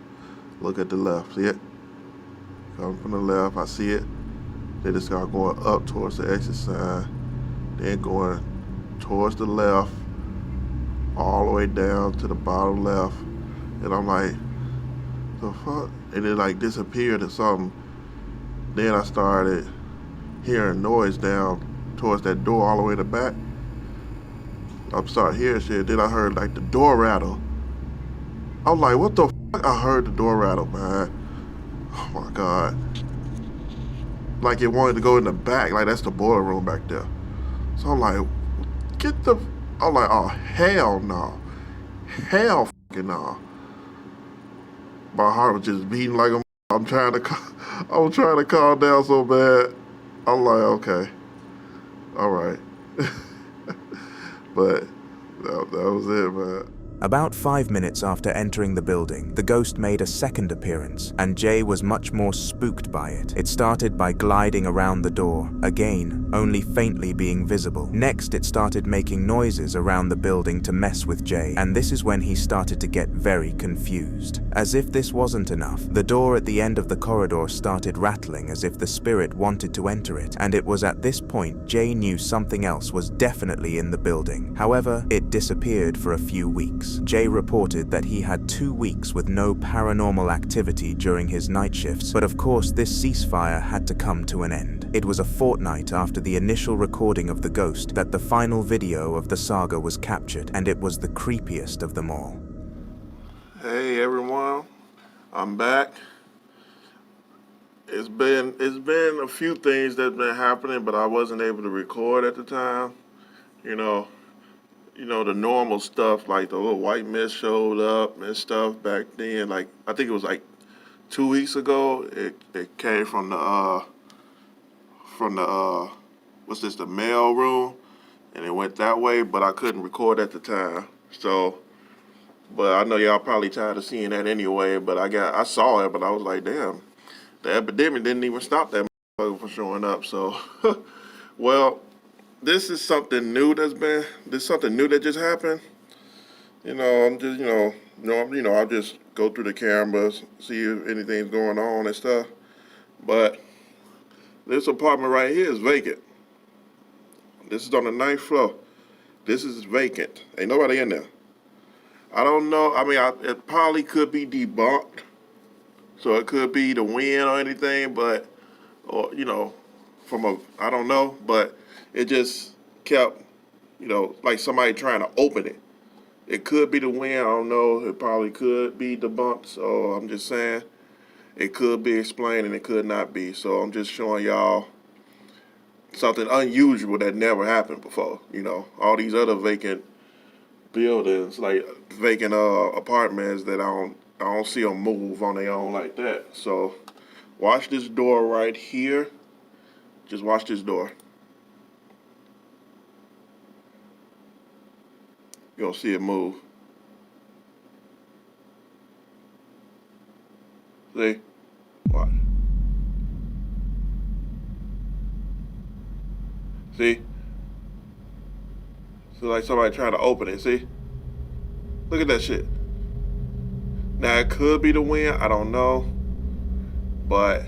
Look at the left. See it? Coming from the left. I see it. They just start going up towards the exit sign. Then going towards the left, all the way down to the bottom left. And I'm like, the fuck? And it like disappeared or something. Then I started hearing noise down towards that door all the way to the back. I started hearing shit. Then I heard like the door rattle. I was like, what the fuck? I heard the door rattle, man. Oh my God. Like it wanted to go in the back. Like that's the boiler room back there. So I'm like, I'm like, oh hell no. Hell fucking no. My heart was just beating like a I'm trying to calm down so bad. I'm like, okay. All right. But that was it, man. About 5 minutes after entering the building, the ghost made a second appearance, and Jay was much more spooked by it. It started by gliding around the door, again, only faintly being visible. Next, it started making noises around the building to mess with Jay, and this is when he started to get very confused. As if this wasn't enough, the door at the end of the corridor started rattling as if the spirit wanted to enter it, and it was at this point Jay knew something else was definitely in the building. However, it disappeared for a few weeks. Jay reported that he had 2 weeks with no paranormal activity during his night shifts, but of course this ceasefire had to come to an end. It was a fortnight after the initial recording of the ghost that the final video of the saga was captured, and it was the creepiest of them all. Hey everyone, I'm back. It's been a few things that's been happening, but I wasn't able to record at the time. You know, the normal stuff, like the little white mist showed up and stuff back then. Like, I think it was like 2 weeks ago, it came from the from the what's this, the mail room, and it went that way, but I couldn't record at the time. So, but I know y'all probably tired of seeing that anyway. But I saw it, but I was like, damn, the epidemic didn't even stop that motherfucker from showing up. So, well, this is something new something new that just happened. You know, I'm just, I'll just go through the cameras, see if anything's going on and stuff. But this apartment right here is vacant. This is on the 9th floor. This is vacant. Ain't nobody in there. I don't know. I mean, it probably could be debunked. So it could be the wind or anything, but, or, I don't know. But it just kept, like somebody trying to open it. It could be the wind. I don't know. It probably could be debunked. So I'm just saying it could be explained and it could not be. So I'm just showing y'all something unusual that never happened before. All these other vacant buildings, like vacant apartments that I don't see them move on their own like that. So watch this door right here. Just watch this door. You don't see it move. See? Watch. See? So like somebody trying to open it, see? Look at that shit. Now it could be the wind, I don't know. But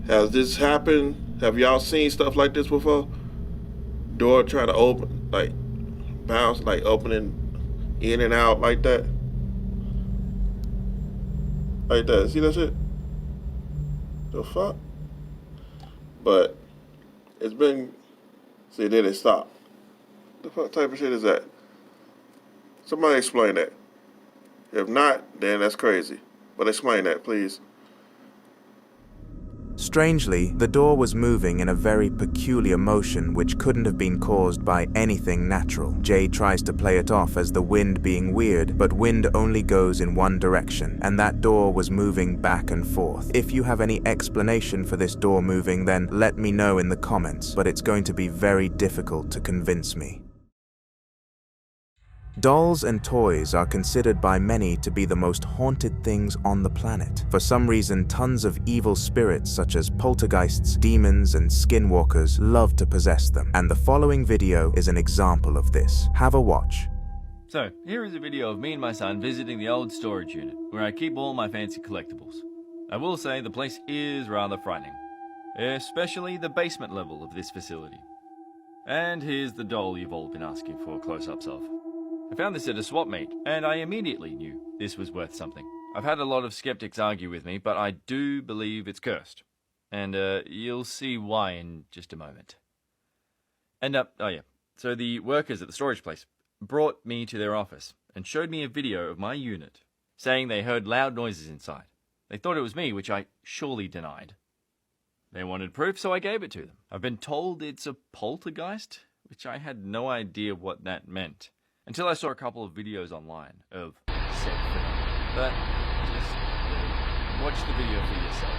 has this happened? Have y'all seen stuff like this before? Door trying to open, like bounce, like opening in and out like that. Like that. See that shit? The fuck? But it's been, see, then it stopped. The fuck type of shit is that? Somebody explain that. If not, then that's crazy. But explain that, please. Strangely, the door was moving in a very peculiar motion which couldn't have been caused by anything natural. Jay tries to play it off as the wind being weird, but wind only goes in one direction, and that door was moving back and forth. If you have any explanation for this door moving, then let me know in the comments, but it's going to be very difficult to convince me. Dolls and toys are considered by many to be the most haunted things on the planet. For some reason, tons of evil spirits such as poltergeists, demons, and skinwalkers love to possess them, and the following video is an example of this. Have a watch. So, here is a video of me and my son visiting the old storage unit, where I keep all my fancy collectibles. I will say the place is rather frightening, especially the basement level of this facility. And here's the doll you've all been asking for close-ups of. I found this at a swap meet, and I immediately knew this was worth something. I've had a lot of skeptics argue with me, but I do believe it's cursed. And you'll see why in just a moment. And so the workers at the storage place brought me to their office and showed me a video of my unit, saying they heard loud noises inside. They thought it was me, which I surely denied. They wanted proof, so I gave it to them. I've been told it's a poltergeist, which I had no idea what that meant. Until I saw a couple of videos online of said phenomena. But just watch the video for yourself.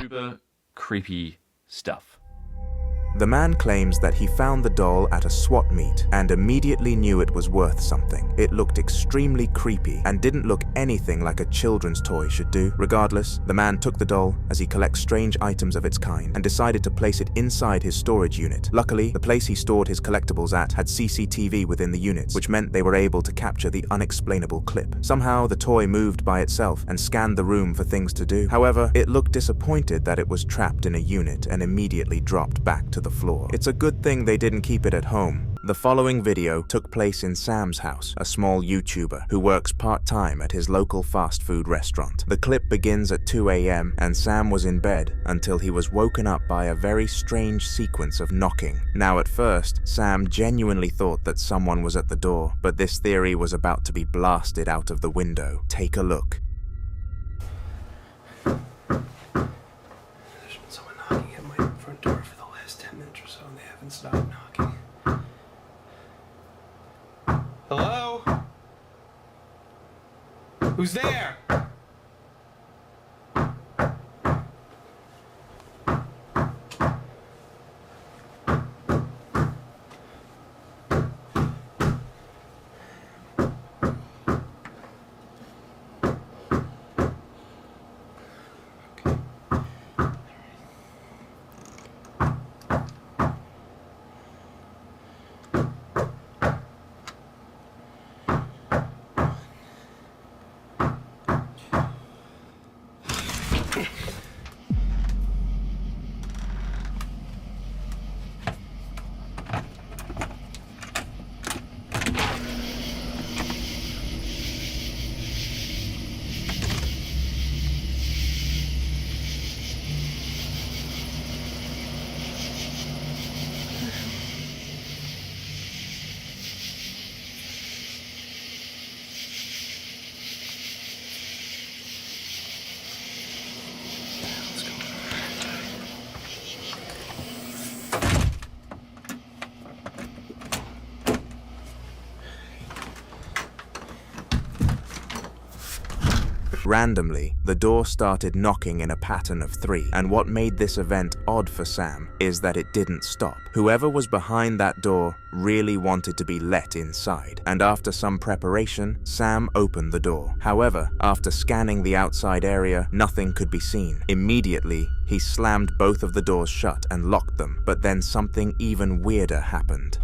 Super creepy stuff. The man claims that he found the doll at a swap meet and immediately knew it was worth something. It looked extremely creepy and didn't look anything like a children's toy should do. Regardless, the man took the doll, as he collects strange items of its kind, and decided to place it inside his storage unit. Luckily, the place he stored his collectibles at had CCTV within the units, which meant they were able to capture the unexplainable clip. Somehow, the toy moved by itself and scanned the room for things to do. However, it looked disappointed that it was trapped in a unit and immediately dropped back to the floor. It's a good thing they didn't keep it at home. The following video took place in Sam's house, a small YouTuber who works part-time at his local fast food restaurant. The clip begins at 2 a.m. and Sam was in bed until he was woken up by a very strange sequence of knocking. Now at first, Sam genuinely thought that someone was at the door, but this theory was about to be blasted out of the window. Take a look. There's been someone knocking at my front door for the last 10 minutes or so, and they haven't stopped knocking. Hello? Who's there? Randomly, the door started knocking in a pattern of 3, and what made this event odd for Sam is that it didn't stop. Whoever was behind that door really wanted to be let inside, and after some preparation, Sam opened the door. However, after scanning the outside area, nothing could be seen. Immediately, he slammed both of the doors shut and locked them, but then something even weirder happened.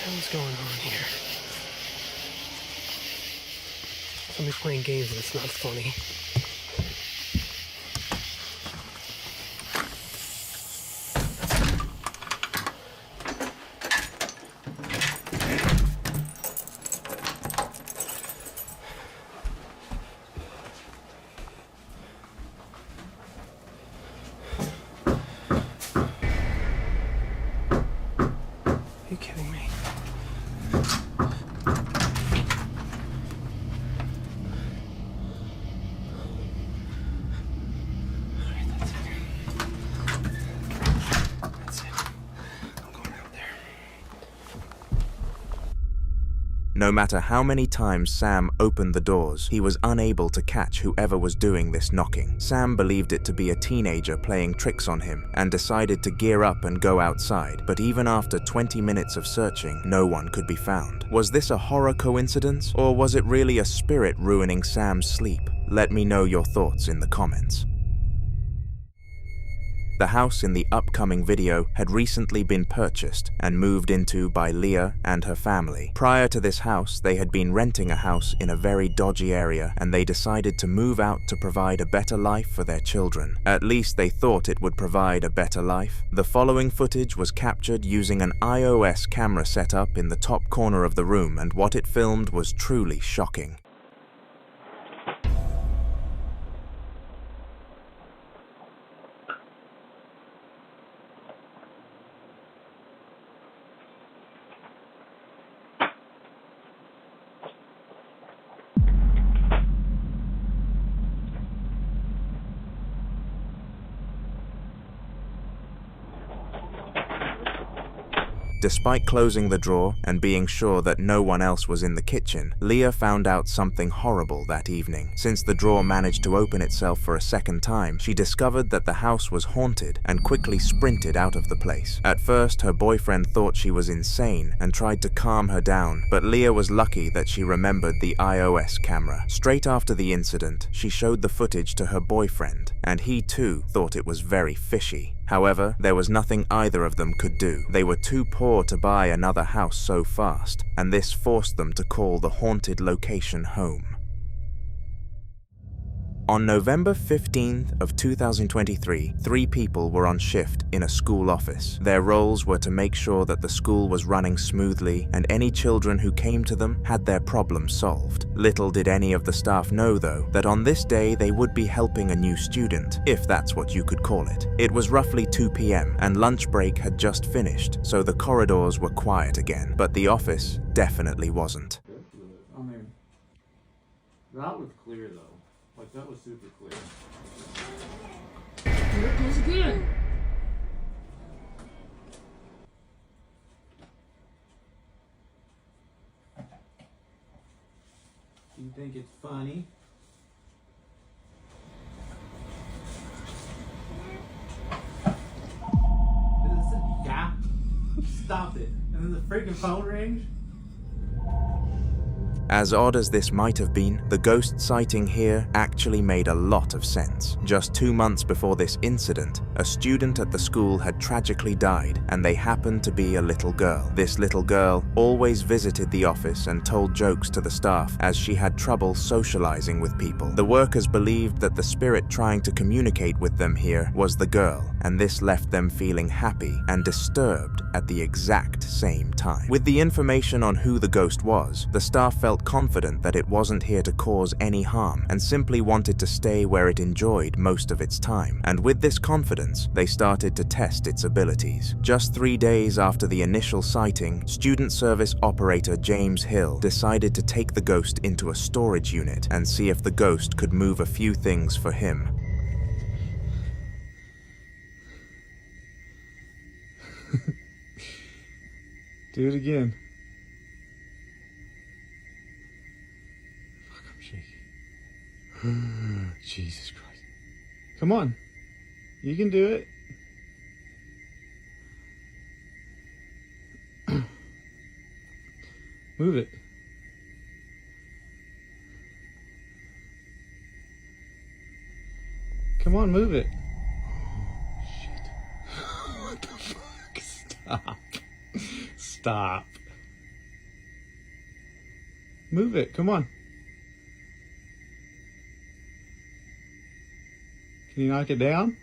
What's going on here? Somebody's playing games and it's not funny. Are you kidding me? No matter how many times Sam opened the doors, he was unable to catch whoever was doing this knocking. Sam believed it to be a teenager playing tricks on him and decided to gear up and go outside, but even after 20 minutes of searching, no one could be found. Was this a horror coincidence, or was it really a spirit ruining Sam's sleep? Let me know your thoughts in the comments. The house in the upcoming video had recently been purchased and moved into by Leah and her family. Prior to this house, they had been renting a house in a very dodgy area, and they decided to move out to provide a better life for their children. At least they thought it would provide a better life. The following footage was captured using an iOS camera setup in the top corner of the room, and what it filmed was truly shocking. Despite closing the drawer and being sure that no one else was in the kitchen, Leah found out something horrible that evening. Since the drawer managed to open itself for a second time, she discovered that the house was haunted and quickly sprinted out of the place. At first, her boyfriend thought she was insane and tried to calm her down, but Leah was lucky that she remembered the iOS camera. Straight after the incident, she showed the footage to her boyfriend, and he too thought it was very fishy. However, there was nothing either of them could do. They were too poor to buy another house so fast, and this forced them to call the haunted location home. On November 15th of 2023, 3 people were on shift in a school office. Their roles were to make sure that the school was running smoothly and any children who came to them had their problems solved. Little did any of the staff know, though, that on this day they would be helping a new student, if that's what you could call it. It was roughly 2 p.m. and lunch break had just finished, so the corridors were quiet again, but the office definitely wasn't. I mean, that was clear though. Like, that was super clear. It was good. Do you think it's funny? Yeah. Stop it. And then the freaking phone rings. As odd as this might have been, the ghost sighting here actually made a lot of sense. Just 2 months before this incident, a student at the school had tragically died, and they happened to be a little girl. This little girl always visited the office and told jokes to the staff, as she had trouble socializing with people. The workers believed that the spirit trying to communicate with them here was the girl, and this left them feeling happy and disturbed at the exact same time. With the information on who the ghost was, the staff felt confident that it wasn't here to cause any harm and simply wanted to stay where it enjoyed most of its time. And with this confidence, they started to test its abilities. Just 3 days after the initial sighting, student service operator James Hill decided to take the ghost into a storage unit and see if the ghost could move a few things for him. Do it again. Jesus Christ. Come on. You can do it. Move it. Come on, move it. Oh, shit. What the fuck? Stop. Stop. Move it. Come on. Can you knock it down?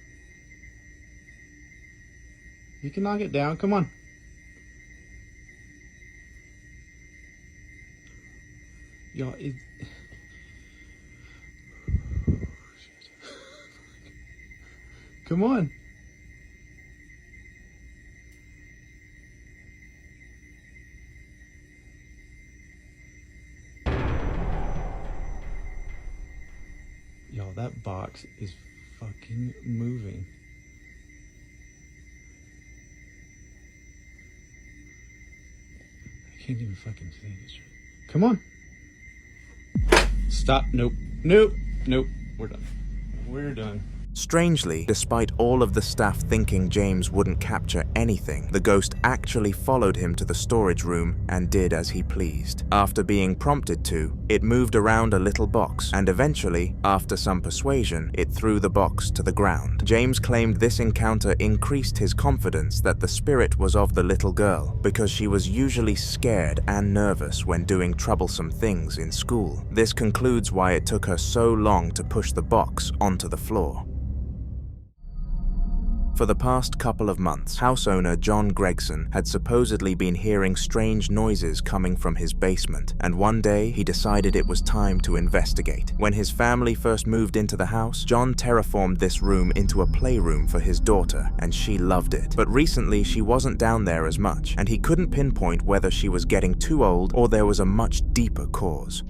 You can knock it down. Come on. Y'all, it... Come on. Y'all, that box is fucking moving. I can't even fucking say this right. Come on. Stop. Nope. Nope. Nope. We're done. We're done. Strangely, despite all of the staff thinking James wouldn't capture anything, the ghost actually followed him to the storage room and did as he pleased. After being prompted to, it moved around a little box, and eventually, after some persuasion, it threw the box to the ground. James claimed this encounter increased his confidence that the spirit was of the little girl, because she was usually scared and nervous when doing troublesome things in school. This concludes why it took her so long to push the box onto the floor. For the past couple of months, house owner John Gregson had supposedly been hearing strange noises coming from his basement, and one day he decided it was time to investigate. When his family first moved into the house, John terraformed this room into a playroom for his daughter, and she loved it. But recently she wasn't down there as much, and he couldn't pinpoint whether she was getting too old or there was a much deeper cause.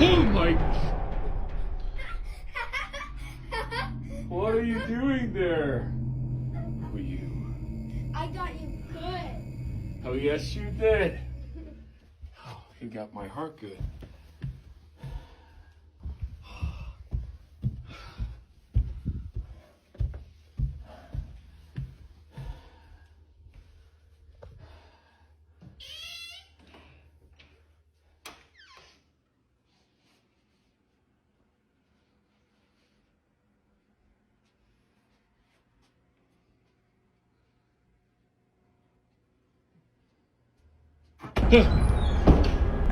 Oh my... What are you doing there? Who are you? I got you good. Oh yes you did. Oh, you got my heart good.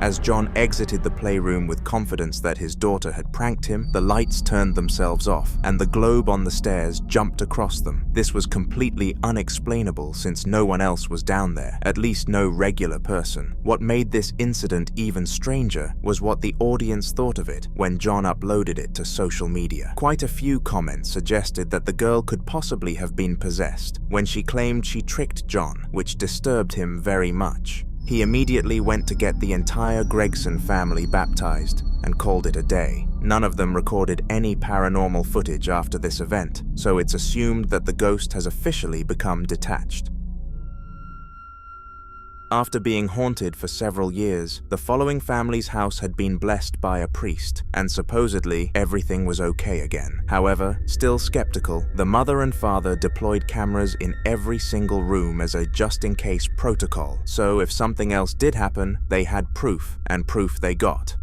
As John exited the playroom with confidence that his daughter had pranked him, the lights turned themselves off, and the globe on the stairs jumped across them. This was completely unexplainable since no one else was down there, at least no regular person. What made this incident even stranger was what the audience thought of it when John uploaded it to social media. Quite a few comments suggested that the girl could possibly have been possessed when she claimed she tricked John, which disturbed him very much. He immediately went to get the entire Gregson family baptized and called it a day. None of them recorded any paranormal footage after this event, so it's assumed that the ghost has officially become detached. After being haunted for several years, the following family's house had been blessed by a priest, and supposedly everything was okay again. However, still skeptical, the mother and father deployed cameras in every single room as a just-in-case protocol, so if something else did happen, they had proof, and proof they got.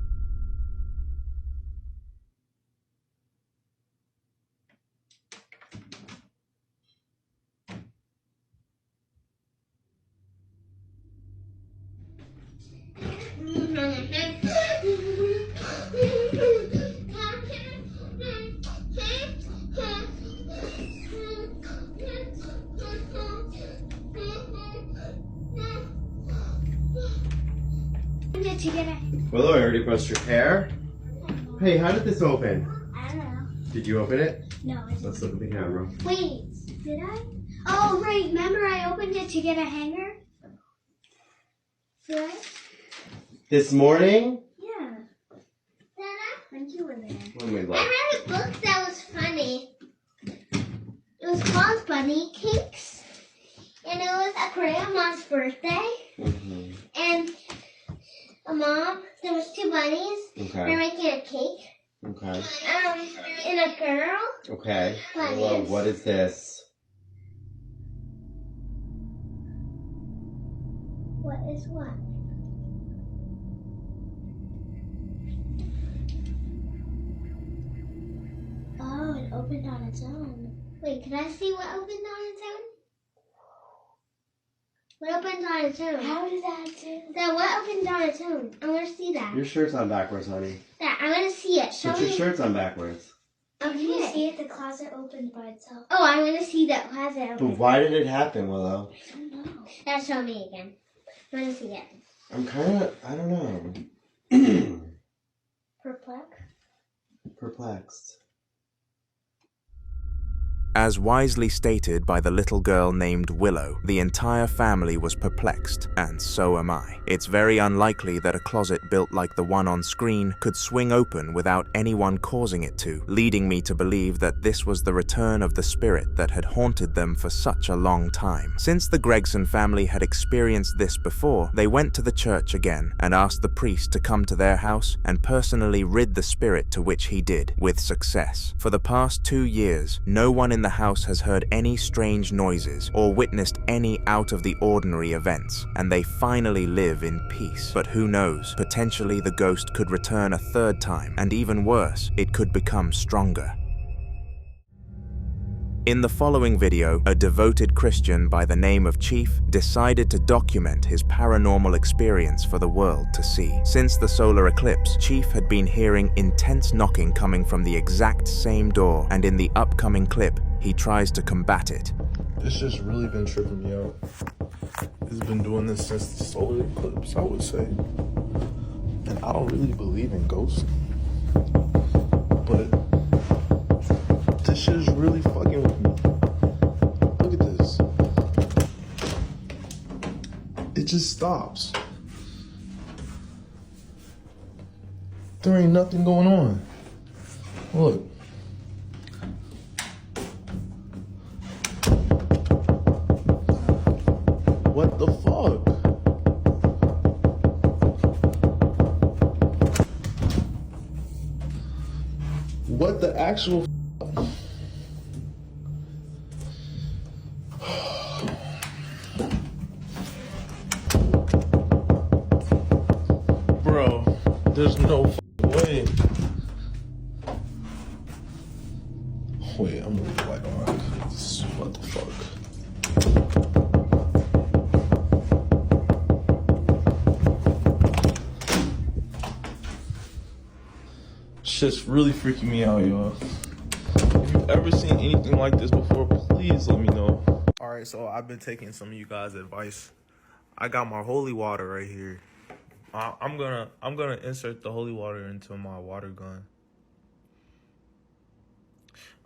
Did you get it? Willow, I already brushed your hair. Hey, how did this open? I don't know. Did you open it? No. Let's look at the camera. Wait, did I? Oh, right. Remember I opened it to get a hanger? Did I? This morning? Yeah. When you were there. When we left. I read a book that was funny. It was called Bunny Cakes. And it was a grandma's birthday. Mm-hmm. And a mom, there was two bunnies. Okay. They're making a cake. Okay. And a girl. Okay. Bunnies. Willow, what is this? What is what? Oh, it opened on its own. Wait, can I see what opened on its own? What opened on its own? How did that do? That what opened on its own? I want to see that. Your shirt's on backwards, honey. That I want to see it. Show Put me. your shirt's on backwards. Okay. You see it. The closet opened by itself. Oh, I want to see that closet open. But why did it happen, Willow? I don't know. That show me again. I want to see it. I'm kind of, I don't know. Perplexed. As wisely stated by the little girl named Willow, the entire family was perplexed, and so am I. It's very unlikely that a closet built like the one on screen could swing open without anyone causing it to, leading me to believe that this was the return of the spirit that had haunted them for such a long time. Since the Gregson family had experienced this before, they went to the church again and asked the priest to come to their house and personally rid the spirit, to which he did, with success. For the past 2 years, no one in the house has heard any strange noises or witnessed any out-of-the-ordinary events, and they finally live in peace. But who knows, potentially the ghost could return a third time, and even worse, it could become stronger. In the following video, a devoted Christian by the name of Chief decided to document his paranormal experience for the world to see. Since the solar eclipse, Chief had been hearing intense knocking coming from the exact same door, and in the upcoming clip, he tries to combat it. This just really been tripping me out. It's been doing this since the solar eclipse, I would say. And I don't really believe in ghosts. But this shit is really fucking with me. Look at this. It just stops. There ain't nothing going on. Look. What the fuck? What the actual Bro, there's no way. Wait, I'm gonna leave the light on. What the fuck? Shit's really freaking me out, y'all. If you've ever seen anything like this before, please let me know. Alright, so I've been taking some of you guys' advice. I got my holy water right here. I'm gonna insert the holy water into my water gun.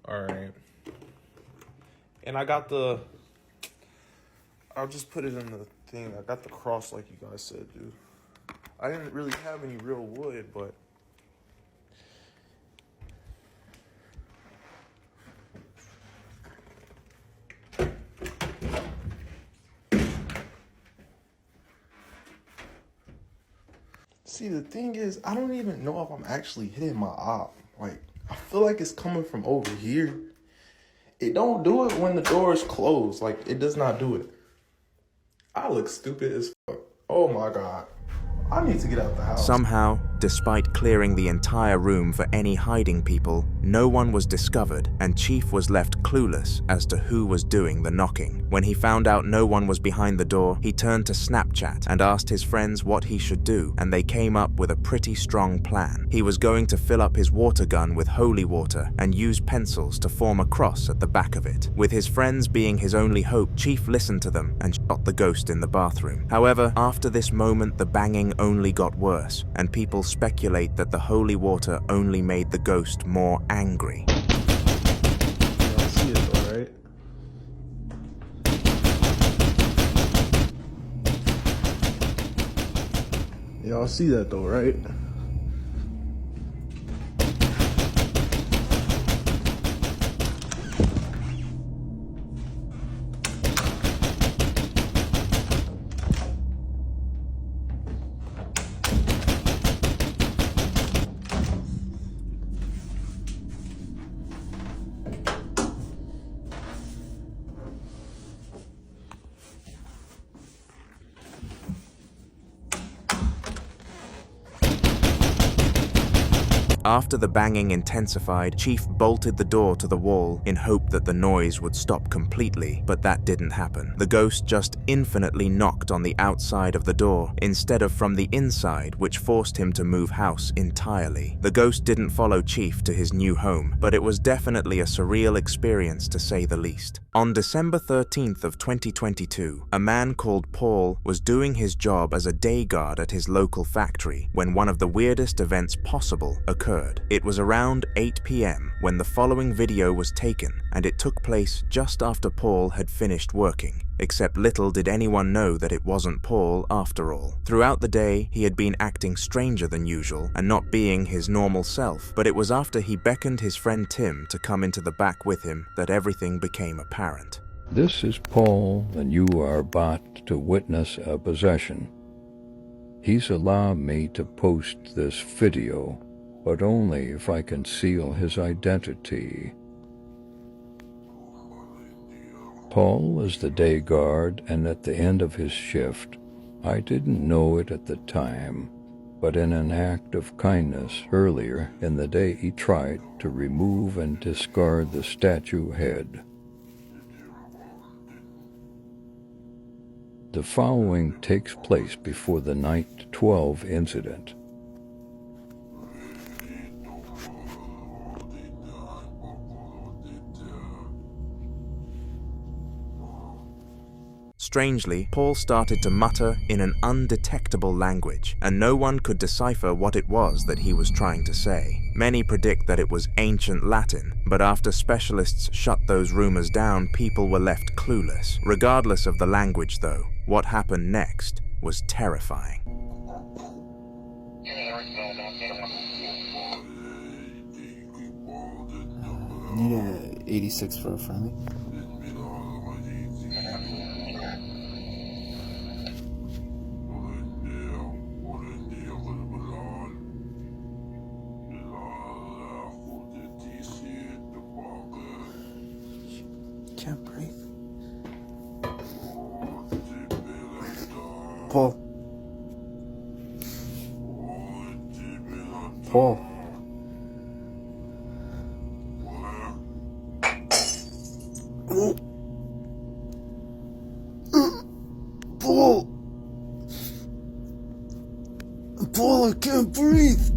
Alright. And I got I'll just put it in the thing. I got the cross like you guys said, dude. I didn't really have any real wood, but see, the thing is, I don't even know if I'm actually hitting my op. Like, I feel like it's coming from over here. It don't do it when the door is closed. Like, it does not do it. I look stupid as fuck. Oh my God. I need to get out the house. Somehow, despite clearing the entire room for any hiding people, no one was discovered, and Chief was left clueless as to who was doing the knocking. When he found out no one was behind the door, he turned to Snapchat and asked his friends what he should do, and they came up with a pretty strong plan. He was going to fill up his water gun with holy water and use pencils to form a cross at the back of it. With his friends being his only hope, Chief listened to them and shot the ghost in the bathroom. However, after this moment, the banging only got worse, and people speculate that the holy water only made the ghost more angry. Y'all see it though, right? Y'all see that though, right? After the banging intensified, Chief bolted the door to the wall in hope that the noise would stop completely, but that didn't happen. The ghost just infinitely knocked on the outside of the door instead of from the inside, which forced him to move house entirely. The ghost didn't follow Chief to his new home, but it was definitely a surreal experience to say the least. On December 13th of 2022, a man called Paul was doing his job as a day guard at his local factory when one of the weirdest events possible occurred. It was around 8 p.m. when the following video was taken, and it took place just after Paul had finished working. Except little did anyone know that it wasn't Paul after all. Throughout the day, he had been acting stranger than usual and not being his normal self, but it was after he beckoned his friend Tim to come into the back with him that everything became apparent. This is Paul, and you are about to witness a possession. He's allowed me to post this video, but only if I conceal his identity. Paul is the day guard, and at the end of his shift, I didn't know it at the time, but in an act of kindness earlier in the day he tried to remove and discard the statue head. The following takes place before the Night 12 incident. Strangely, Paul started to mutter in an undetectable language, and no one could decipher what it was that he was trying to say. Many predict that it was ancient Latin, but after specialists shut those rumors down, people were left clueless. Regardless of the language though, what happened next was terrifying. Need a 86 for a friendly. Can't breathe. Paul. Paul. Paul. Paul, I can't breathe.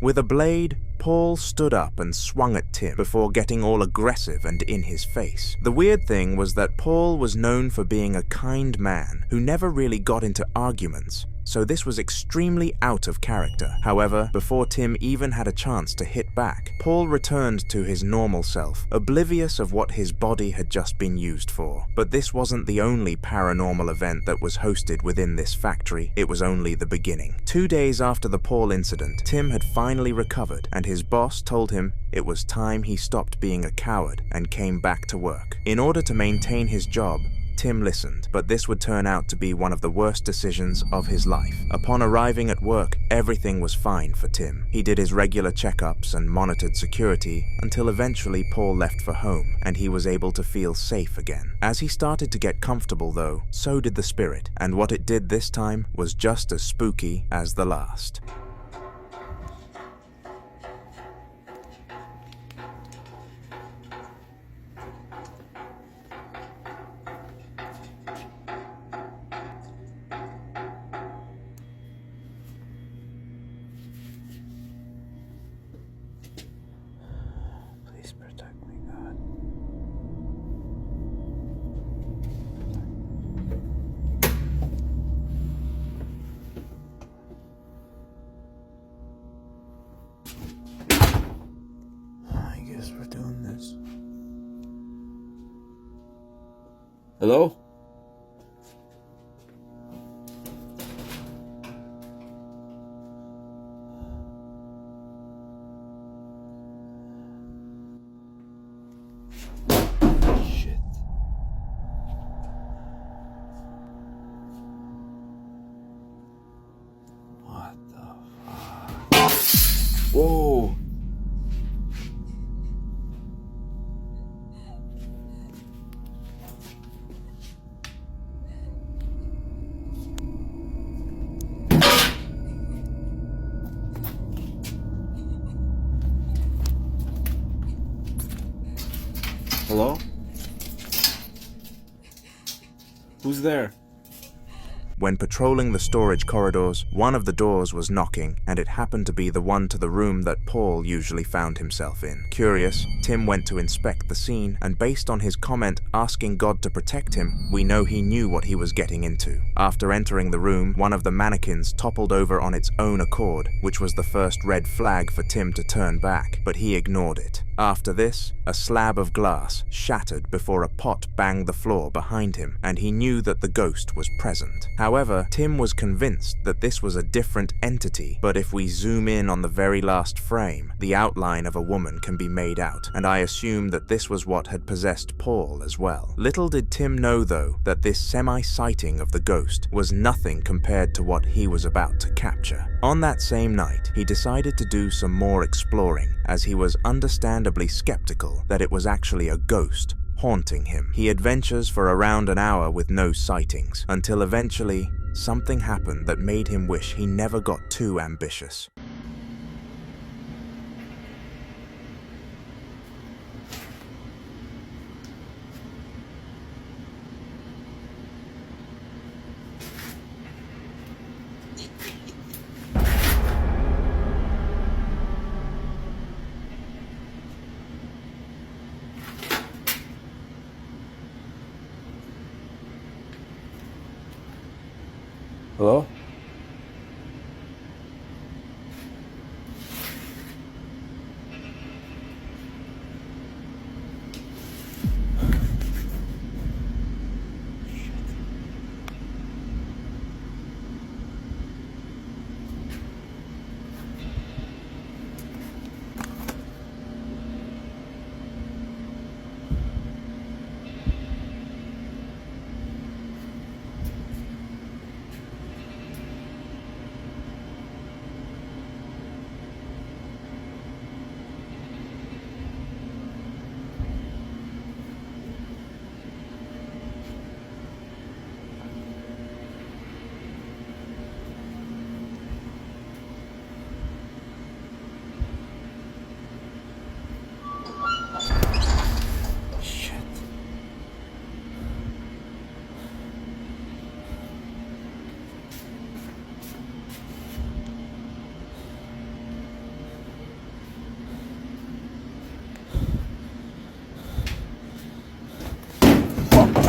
With a blade, Paul stood up and swung at Tim before getting all aggressive and in his face. The weird thing was that Paul was known for being a kind man who never really got into arguments, so this was extremely out of character. However, before Tim even had a chance to hit back, Paul returned to his normal self, oblivious of what his body had just been used for. But this wasn't the only paranormal event that was hosted within this factory. It was only the beginning. 2 days after the Paul incident, Tim had finally recovered, and his boss told him it was time he stopped being a coward and came back to work. In order to maintain his job, Tim listened, but this would turn out to be one of the worst decisions of his life. Upon arriving at work, everything was fine for Tim. He did his regular checkups and monitored security until eventually Paul left for home and he was able to feel safe again. As he started to get comfortable though, so did the spirit, and what it did this time was just as spooky as the last. Hello? Shit. What the fuck? Whoa. Hello? Who's there? When patrolling the storage corridors, one of the doors was knocking, and it happened to be the one to the room that Paul usually found himself in. Curious, Tim went to inspect the scene, and based on his comment asking God to protect him, we know he knew what he was getting into. After entering the room, one of the mannequins toppled over on its own accord, which was the first red flag for Tim to turn back, but he ignored it. After this, a slab of glass shattered before a pot banged the floor behind him, and he knew that the ghost was present. However, Tim was convinced that this was a different entity, but if we zoom in on the very last frame, the outline of a woman can be made out, and I assume that this was what had possessed Paul as well. Little did Tim know, though, that this semi-sighting of the ghost was nothing compared to what he was about to capture. On that same night, he decided to do some more exploring, as he was understandably skeptical that it was actually a ghost haunting him. He adventures for around an hour with no sightings, until eventually something happened that made him wish he never got too ambitious. Hello?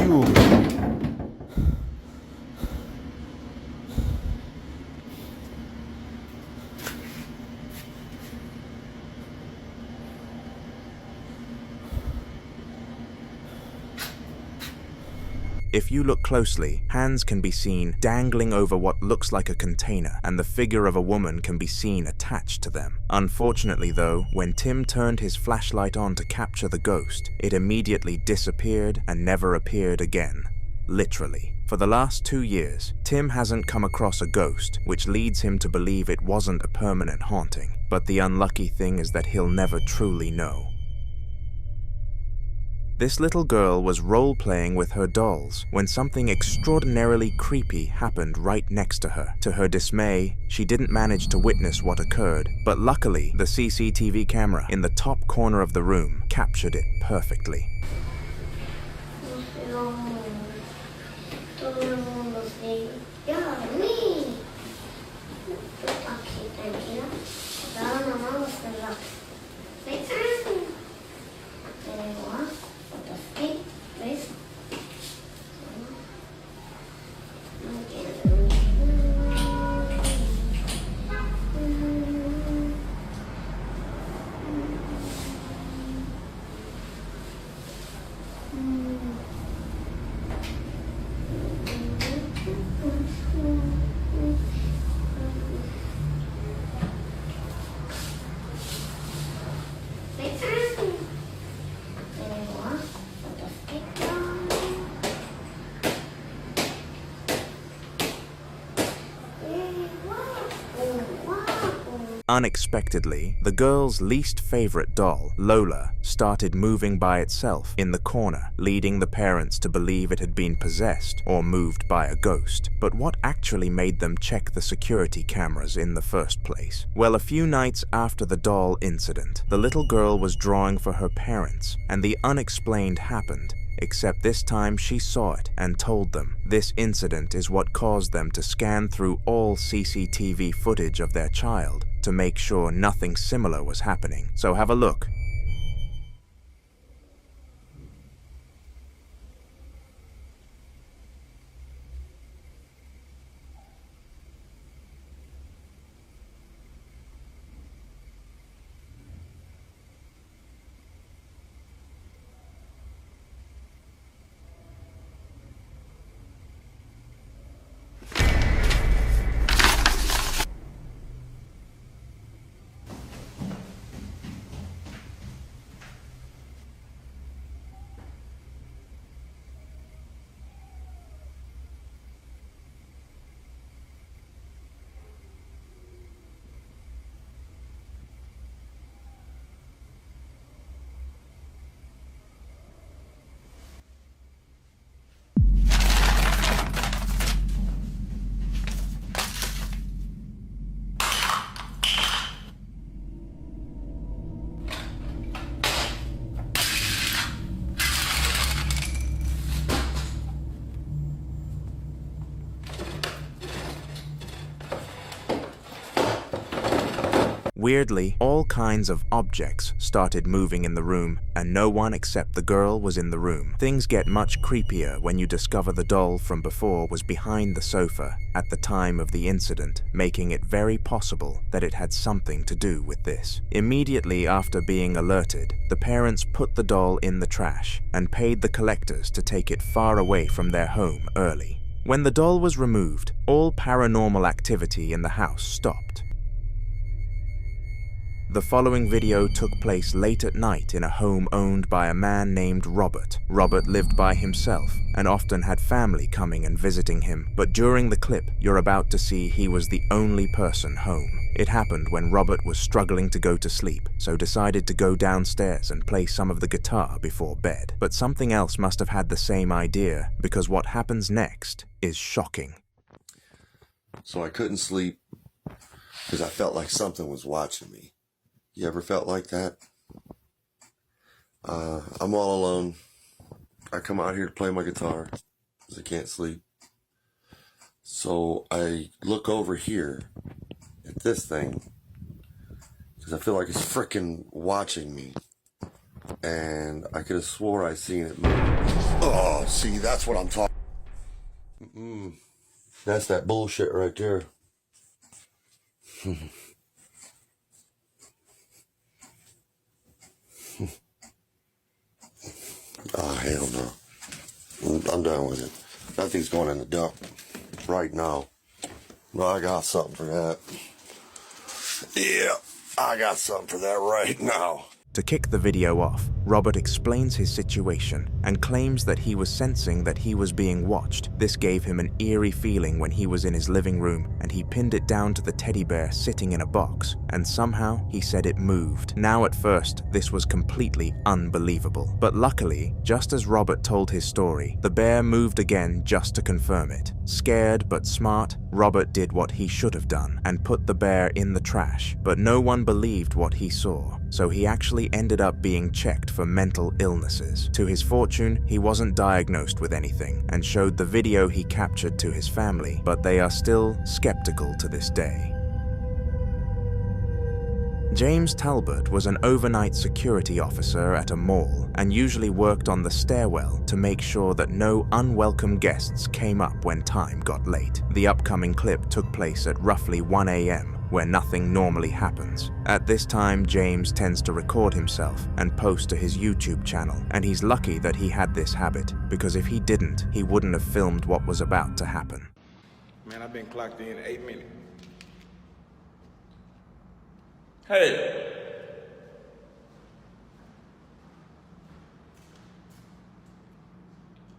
you. If you look closely, hands can be seen dangling over what looks like a container, and the figure of a woman can be seen attached to them. Unfortunately though, when Tim turned his flashlight on to capture the ghost, it immediately disappeared and never appeared again. Literally. For the last 2 years, Tim hasn't come across a ghost, which leads him to believe it wasn't a permanent haunting. But the unlucky thing is that he'll never truly know. This little girl was role-playing with her dolls when something extraordinarily creepy happened right next to her. To her dismay, she didn't manage to witness what occurred, but luckily, the CCTV camera in the top corner of the room captured it perfectly. Unexpectedly, the girl's least favorite doll, Lola, started moving by itself in the corner, leading the parents to believe it had been possessed or moved by a ghost. But what actually made them check the security cameras in the first place? Well, a few nights after the doll incident, the little girl was drawing for her parents, and the unexplained happened. Except this time she saw it and told them. This incident is what caused them to scan through all CCTV footage of their child to make sure nothing similar was happening. So have a look. Weirdly, all kinds of objects started moving in the room, and no one except the girl was in the room. Things get much creepier when you discover the doll from before was behind the sofa at the time of the incident, making it very possible that it had something to do with this. Immediately after being alerted, the parents put the doll in the trash and paid the collectors to take it far away from their home early. When the doll was removed, all paranormal activity in the house stopped. The following video took place late at night in a home owned by a man named Robert. Robert lived by himself and often had family coming and visiting him, but during the clip you're about to see, he was the only person home. It happened when Robert was struggling to go to sleep, so decided to go downstairs and play some of the guitar before bed. But something else must have had the same idea, because what happens next is shocking. So I couldn't sleep because I felt like something was watching me. You ever felt like that? I'm all alone. I come out here to play my guitar because I can't sleep. So I look over here at this thing because I feel like it's freaking watching me. And I could have swore I seen it move. Oh, see, that's what I'm talking. That's that bullshit right there. Oh, hell no. I'm done with it. That thing's going in the dump right now. Well, I got something for that. Yeah, I got something for that right now. To kick the video off, Robert explains his situation and claims that he was sensing that he was being watched. This gave him an eerie feeling when he was in his living room and he pinned it down to the teddy bear sitting in a box, and somehow he said it moved. Now at first, this was completely unbelievable. But luckily, just as Robert told his story, the bear moved again just to confirm it. Scared but smart, Robert did what he should have done and put the bear in the trash, but no one believed what he saw, so he actually ended up being checked for mental illnesses. To his fortune, he wasn't diagnosed with anything and showed the video he captured to his family, but they are still skeptical to this day. James Talbot was an overnight security officer at a mall and usually worked on the stairwell to make sure that no unwelcome guests came up when time got late. The upcoming clip took place at roughly 1 a.m., where nothing normally happens. At this time, James tends to record himself and post to his YouTube channel, and he's lucky that he had this habit, because if he didn't, he wouldn't have filmed what was about to happen. Man, I've been clocked in 8 minutes. Hey!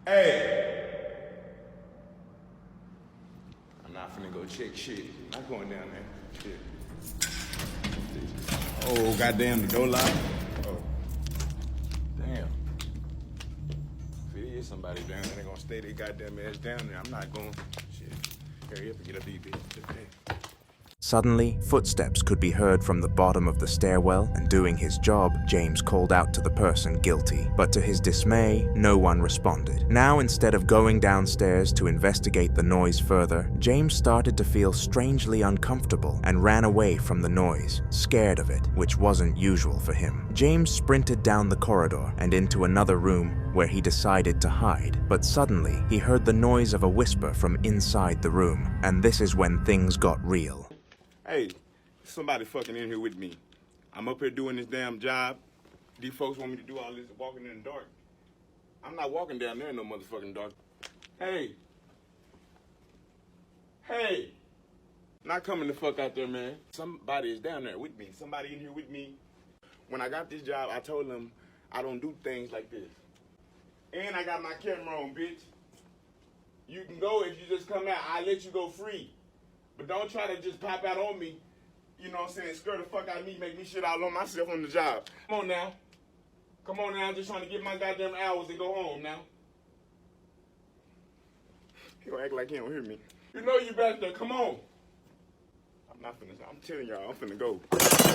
Hey! I'm not finna go check shit. I'm not going down there. Shit. Oh, goddamn, the door locked. Oh. Damn. If it is somebody down there, they're gonna stay their goddamn ass down there. I'm not going. Shit. Hurry up and get up these bitches. Suddenly, footsteps could be heard from the bottom of the stairwell, and doing his job, James called out to the person guilty. But to his dismay, no one responded. Now, instead of going downstairs to investigate the noise further, James started to feel strangely uncomfortable and ran away from the noise, scared of it, which wasn't usual for him. James sprinted down the corridor and into another room where he decided to hide. But suddenly, he heard the noise of a whisper from inside the room, and this is when things got real. Hey, somebody fucking in here with me. I'm up here doing this damn job. These folks want me to do all this walking in the dark. I'm not walking down there in no motherfucking dark. Hey. Hey. Not coming the fuck out there, man. Somebody is down there with me. Somebody in here with me. When I got this job, I told them I don't do things like this. And I got my camera on, bitch. You can go if you just come out. I'll let you go free. But don't try to just pop out on me, you know what I'm saying, scare the fuck out of me, make me shit all on myself on the job. Come on now. Come on now, I'm just trying to get my goddamn hours and go home now. He gonna act like he don't hear me. You know you back there, come on. I'm not finna, I'm telling y'all, I'm finna go.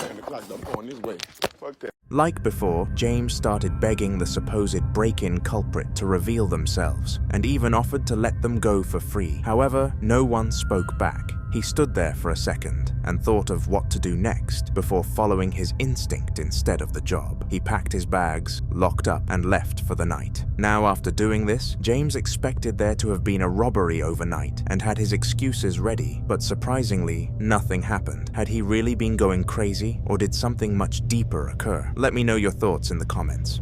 And the clock, I'm going this way. Fuck that. Like before, James started begging the supposed break-in culprit to reveal themselves, and even offered to let them go for free. However, no one spoke back. He stood there for a second and thought of what to do next before following his instinct instead of the job. He packed his bags, locked up, and left for the night. Now, after doing this, James expected there to have been a robbery overnight and had his excuses ready, but surprisingly, nothing happened. Had he really been going crazy, or did something much deeper occur? Let me know your thoughts in the comments.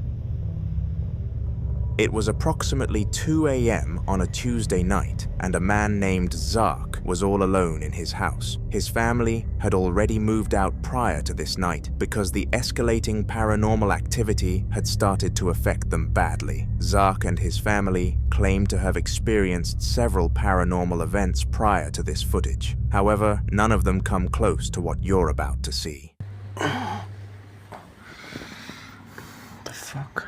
It was approximately 2 a.m. on a Tuesday night, and a man named Zark was all alone in his house. His family had already moved out prior to this night because the escalating paranormal activity had started to affect them badly. Zark and his family claimed to have experienced several paranormal events prior to this footage. However, none of them come close to what you're about to see. The fuck?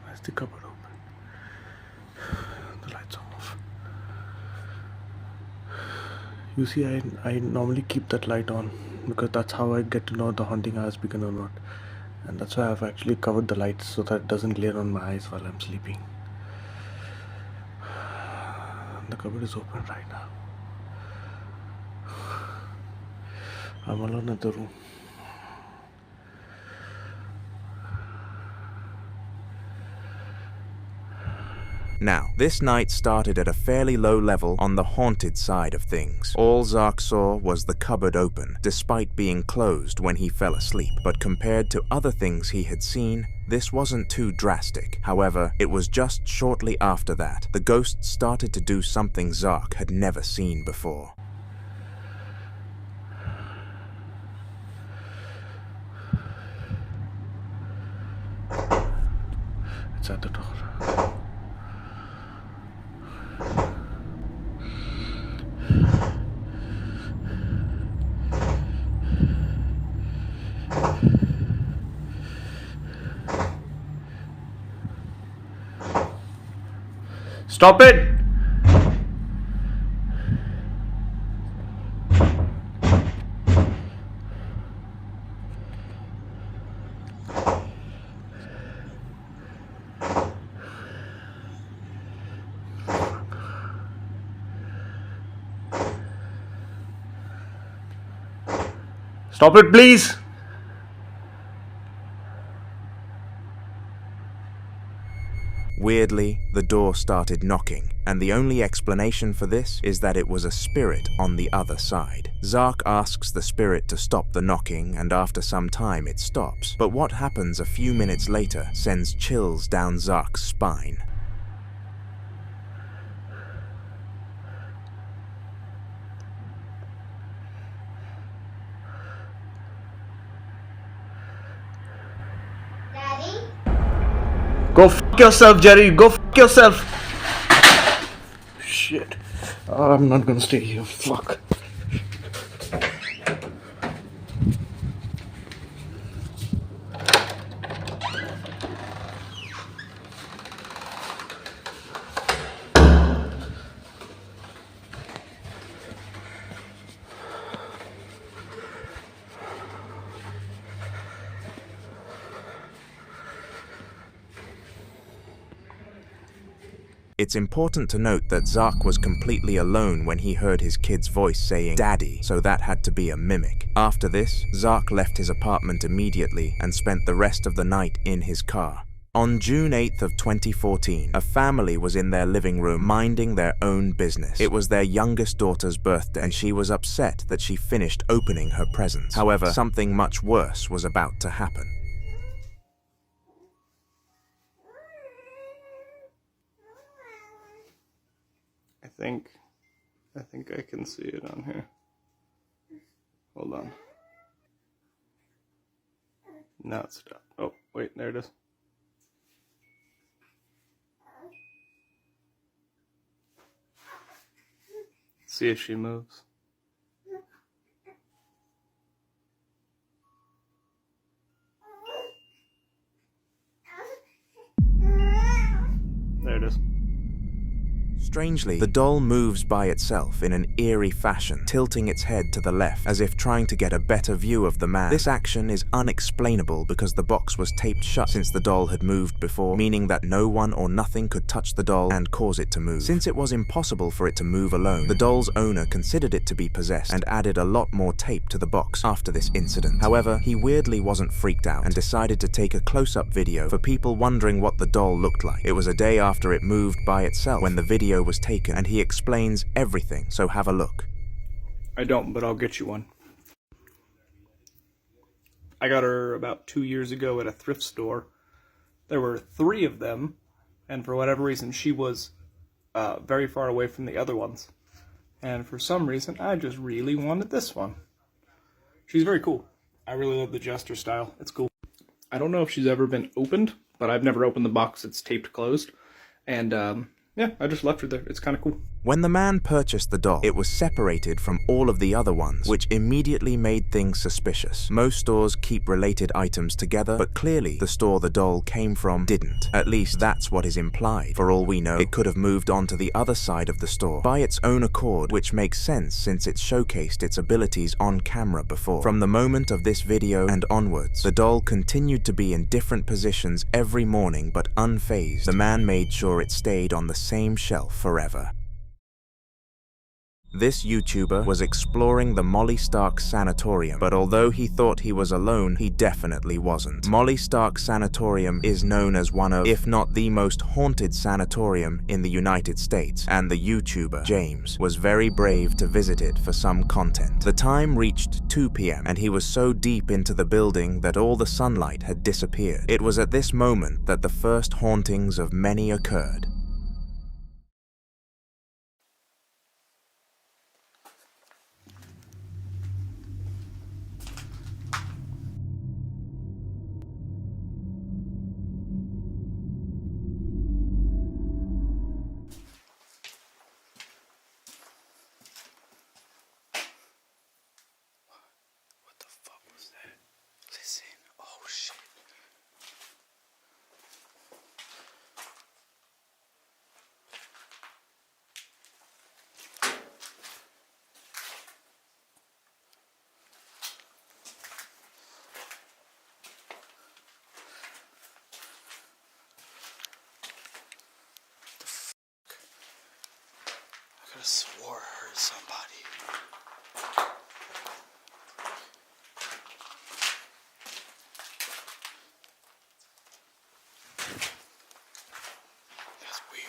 Where's the cupboard open? The lights are off. You see, I normally keep that light on because that's how I get to know the haunting has begun or not. And that's why I've actually covered the lights so that it doesn't glare on my eyes while I'm sleeping. The cupboard is open right now. I'm alone in the room. Now, this night started at a fairly low level on the haunted side of things. All Zark saw was the cupboard open, despite being closed when he fell asleep. But compared to other things he had seen, this wasn't too drastic. However, it was just shortly after that, the ghost started to do something Zark had never seen before. It's at the door. Stop it! Stop it, please! Weirdly, the door started knocking, and the only explanation for this is that it was a spirit on the other side. Zark asks the spirit to stop the knocking, and after some time it stops. But what happens a few minutes later sends chills down Zark's spine. Go fuck yourself, Jerry. Go fuck yourself. Shit. I'm not gonna stay here. Fuck. It's important to note that Zark was completely alone when he heard his kid's voice saying "Daddy," so that had to be a mimic. After this, Zark left his apartment immediately and spent the rest of the night in his car. On June 8th of 2014, a family was in their living room minding their own business. It was their youngest daughter's birthday, and she was upset that she finished opening her presents. However, something much worse was about to happen. I think I can see it on here. Hold on. Now it's stopped. Oh, wait, there it is. See if she moves. There it is. Strangely, the doll moves by itself in an eerie fashion, tilting its head to the left as if trying to get a better view of the man. This action is unexplainable because the box was taped shut since the doll had moved before, meaning that no one or nothing could touch the doll and cause it to move. Since it was impossible for it to move alone, the doll's owner considered it to be possessed and added a lot more tape to the box after this incident. However, he weirdly wasn't freaked out and decided to take a close-up video for people wondering what the doll looked like. It was a day after it moved by itself when the video was taken, and he explains everything, so have a look. I don't, but I'll get you one. I got her about 2 years ago at a thrift store. There were 3 of them, and for whatever reason, she was very far away from the other ones. And for some reason, I just really wanted this one. She's very cool. I really love the jester style. It's cool. I don't know if she's ever been opened, but I've never opened the box. It's taped closed. And, yeah, I just left her there. It's kind of cool. When the man purchased the doll, it was separated from all of the other ones, which immediately made things suspicious. Most stores keep related items together, but clearly the store the doll came from didn't. At least that's what is implied. For all we know, it could have moved on to the other side of the store by its own accord, which makes sense since it showcased its abilities on camera before. From the moment of this video and onwards, the doll continued to be in different positions every morning, but unfazed. The man made sure it stayed on the same shelf forever. This YouTuber was exploring the Molly Stark Sanatorium, but although he thought he was alone, he definitely wasn't. Molly Stark Sanatorium is known as one of, if not the most haunted sanatorium in the United States, and the YouTuber, James, was very brave to visit it for some content. The time reached 2 p.m. and he was so deep into the building that all the sunlight had disappeared. It was at this moment that the first hauntings of many occurred. I could have swore I heard somebody. That's weird.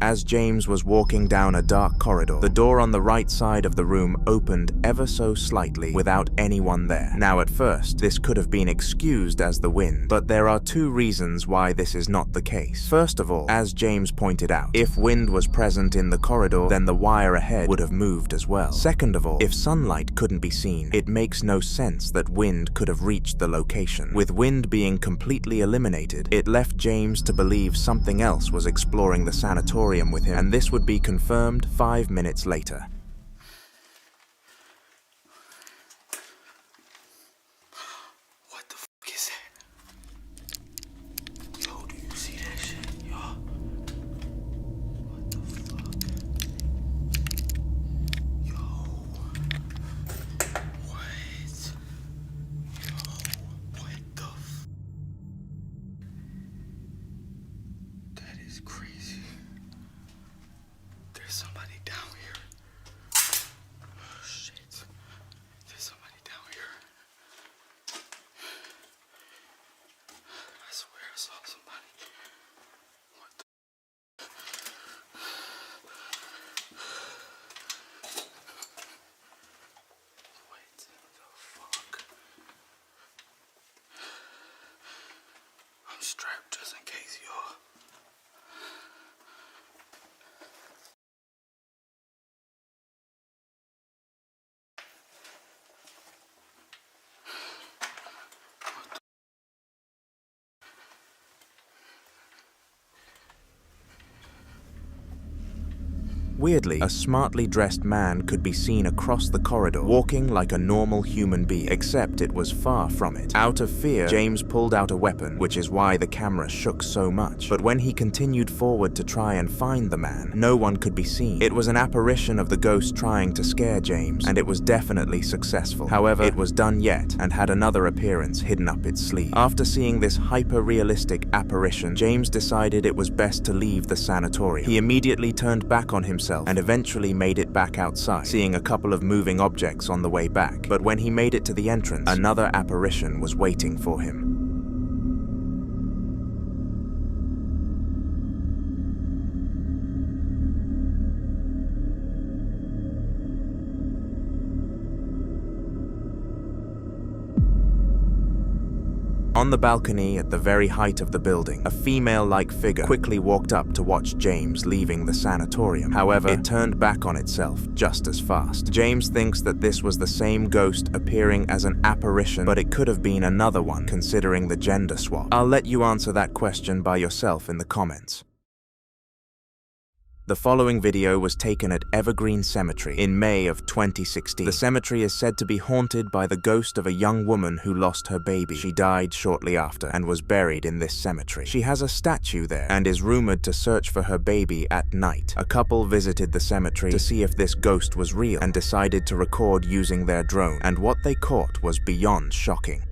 As James was walking down a dark corridor, the door on the right side of the room opened ever so slightly without anyone there. Now at first, this could have been excused as the wind, but there are two reasons why this is not the case. First of all, as James pointed out, if wind was present in the corridor, then the wire ahead would have moved as well. Second of all, if sunlight couldn't be seen, it makes no sense that wind could have reached the location. With wind being completely eliminated, it left James to believe something else was exploring the sanatorium with him, and this would be confirmed 5 minutes later. What the fuck is that? Yo, do you see that shit, y'all? What the fuck? Yo. What? Yo, what the f... That is crazy. There's somebody down here. Oh, shit. There's somebody down here. I swear I saw somebody. What the... What the fuck? I'm strapped just in case, y'all. Weirdly, a smartly dressed man could be seen across the corridor, walking like a normal human being, except it was far from it. Out of fear, James pulled out a weapon, which is why the camera shook so much. But when he continued forward to try and find the man, no one could be seen. It was an apparition of the ghost trying to scare James, and it was definitely successful. However, it was done yet, and had another appearance hidden up its sleeve. After seeing this hyper-realistic apparition, James decided it was best to leave the sanatorium. He immediately turned back on himself and eventually made it back outside, seeing a couple of moving objects on the way back. But when he made it to the entrance, another apparition was waiting for him. On the balcony at the very height of the building, a female-like figure quickly walked up to watch James leaving the sanatorium. However, it turned back on itself just as fast. James thinks that this was the same ghost appearing as an apparition, but it could have been another one considering the gender swap. I'll let you answer that question by yourself in the comments. The following video was taken at Evergreen Cemetery in May of 2016. The cemetery is said to be haunted by the ghost of a young woman who lost her baby. She died shortly after and was buried in this cemetery. She has a statue there and is rumored to search for her baby at night. A couple visited the cemetery to see if this ghost was real and decided to record using their drone, and what they caught was beyond shocking.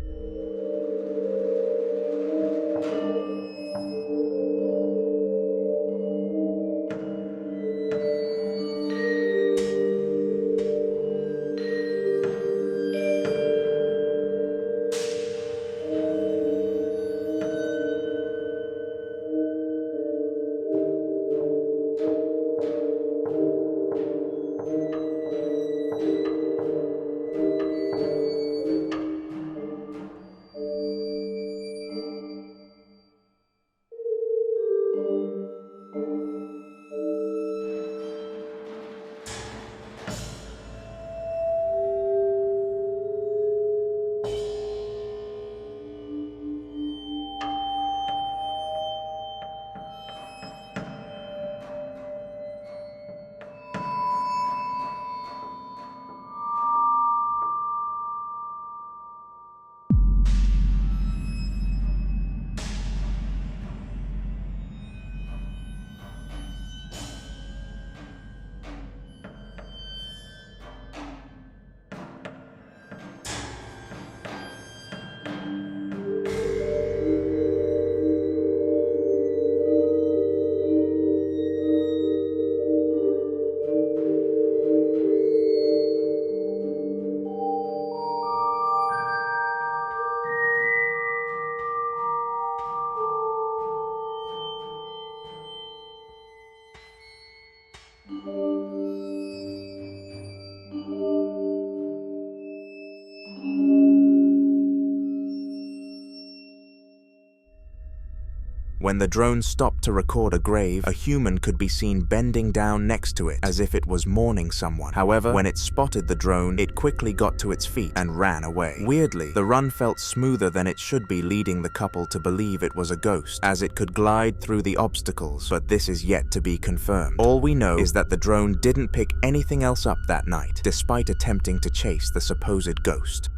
When the drone stopped to record a grave, a human could be seen bending down next to it as if it was mourning someone. However, when it spotted the drone, it quickly got to its feet and ran away. Weirdly, the run felt smoother than it should be, leading the couple to believe it was a ghost, as it could glide through the obstacles, but this is yet to be confirmed. All we know is that the drone didn't pick anything else up that night, despite attempting to chase the supposed ghost.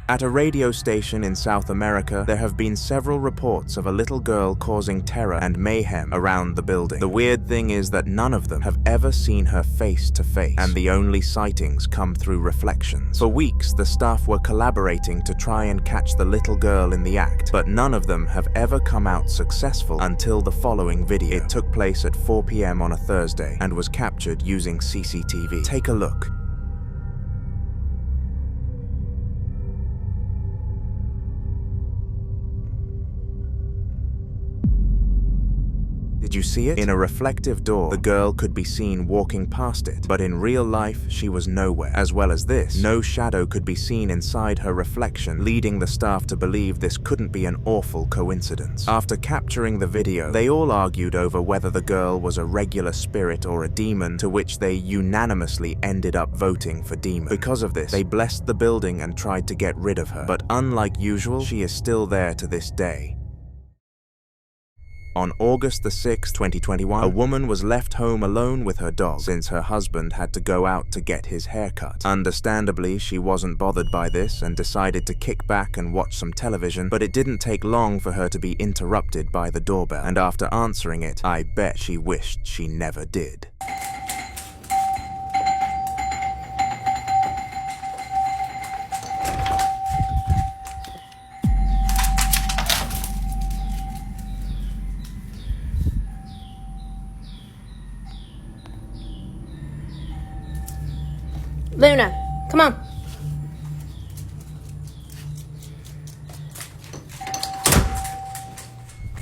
At a radio station in South America, there have been several reports of a little girl causing terror and mayhem around the building. The weird thing is that none of them have ever seen her face to face, and the only sightings come through reflections. For weeks, the staff were collaborating to try and catch the little girl in the act, but none of them have ever come out successful until the following video. It took place at 4 p.m. on a Thursday and was captured using CCTV. Take a look. Did you see it? In a reflective door, the girl could be seen walking past it, but in real life, she was nowhere. As well as this, no shadow could be seen inside her reflection, leading the staff to believe this couldn't be an awful coincidence. After capturing the video, they all argued over whether the girl was a regular spirit or a demon, to which they unanimously ended up voting for demon. Because of this, they blessed the building and tried to get rid of her, but unlike usual, she is still there to this day. On August the 6th, 2021, a woman was left home alone with her dog since her husband had to go out to get his hair cut. Understandably, she wasn't bothered by this and decided to kick back and watch some television, but it didn't take long for her to be interrupted by the doorbell, and after answering it, I bet she wished she never did. Luna, come on.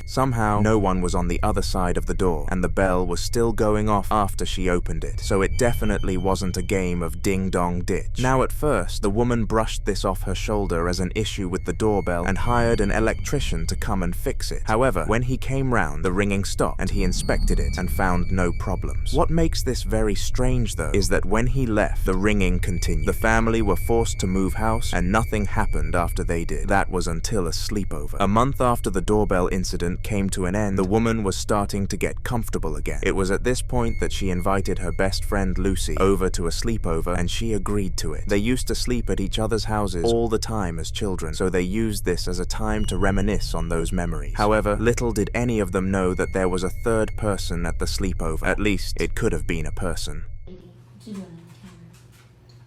Somehow, no one was on the other side of the door, and the bell was still going off after she opened it, so it definitely wasn't a game of ding-dong-ditch. Now at first, the woman brushed this off her shoulder as an issue with the doorbell and hired an electrician to come and fix it. However, when he came round, the ringing stopped, and he inspected it and found no problems. What makes this very strange, though, is that when he left, the ringing continued. The family were forced to move house, and nothing happened after they did. That was until a sleepover. A month after the doorbell incident, came to an end, the woman was starting to get comfortable again. It was at this point that she invited her best friend Lucy over to a sleepover, and she agreed to it. They used to sleep at each other's houses all the time as children, so they used this as a time to reminisce on those memories. However, little did any of them know that there was a third person at the sleepover. At least, it could have been a person.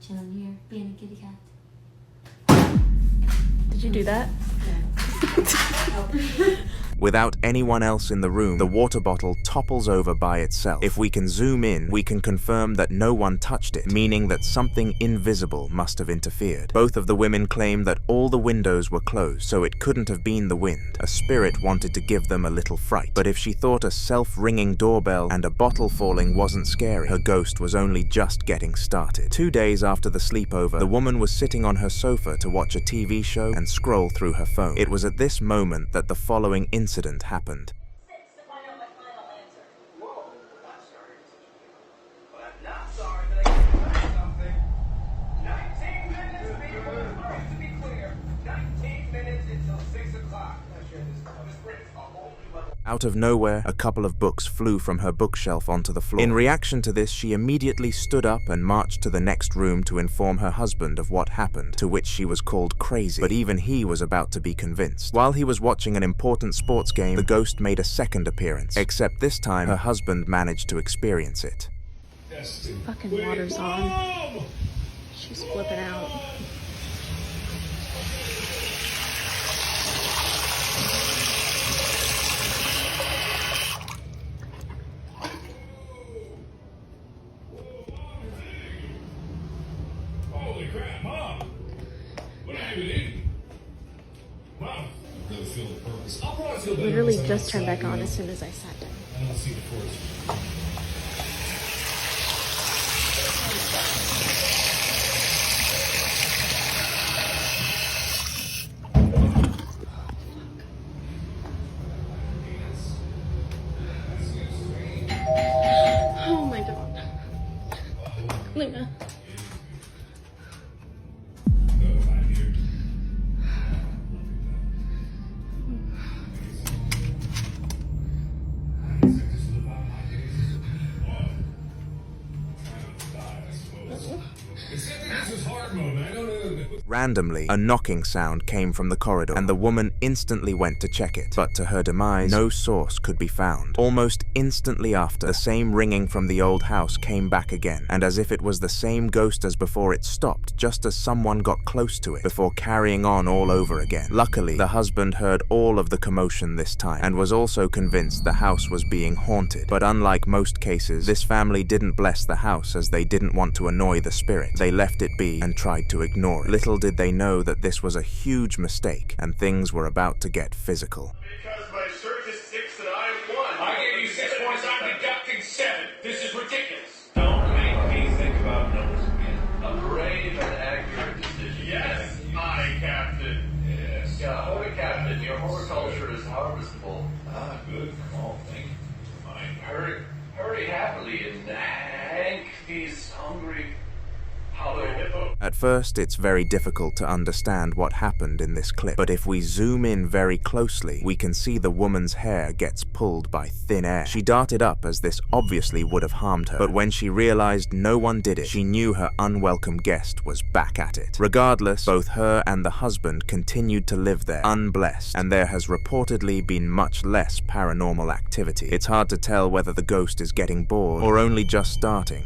Chilling here, being a kitty cat. Did you do that? Without anyone else in the room, the water bottle topples over by itself. If we can zoom in, we can confirm that no one touched it, meaning that something invisible must have interfered. Both of the women claim that all the windows were closed, so it couldn't have been the wind. A spirit wanted to give them a little fright. But if she thought a self-ringing doorbell and a bottle falling wasn't scary, her ghost was only just getting started. 2 days after the sleepover, the woman was sitting on her sofa to watch a TV show and scroll through her phone. It was at this moment that the following incident happened. Out of nowhere, a couple of books flew from her bookshelf onto the floor. In reaction to this, she immediately stood up and marched to the next room to inform her husband of what happened, to which she was called crazy. But even he was about to be convinced. While he was watching an important sports game, the ghost made a second appearance, except this time her husband managed to experience it. Fucking water's on. She's flipping out. Holy crap, Mom! What have you eaten? Wow, really feel the purpose. I'll probably feel better. Literally just turned back on as soon as I sat down. I don't see the force. Oh my god. Luna. Randomly, a knocking sound came from the corridor, and the woman instantly went to check it. But to her demise, no source could be found. Almost instantly after, the same ringing from the old house came back again, and as if it was the same ghost as before, it stopped just as someone got close to it, before carrying on all over again. Luckily, the husband heard all of the commotion this time, and was also convinced the house was being haunted. But unlike most cases, this family didn't bless the house as they didn't want to annoy the spirit. They left it be and tried to ignore it. Little did they know that this was a huge mistake, and things were about to get physical. Because my search is 6 and I have 1. I gave you 6 points, I'm deducting 7. This is ridiculous. Don't make me think about numbers again. A brave and accurate decision. Yes, my captain. Yes. Yeah, holy captain, your horticulture is harvestable. Ah, good call, thank you. Fine. Hurry happily, and Hank, he's hungry. At first, it's very difficult to understand what happened in this clip, but if we zoom in very closely, we can see the woman's hair gets pulled by thin air. She darted up as this obviously would have harmed her, but when she realized no one did it, she knew her unwelcome guest was back at it. Regardless, both her and the husband continued to live there, unblessed, and there has reportedly been much less paranormal activity. It's hard to tell whether the ghost is getting bored or only just starting.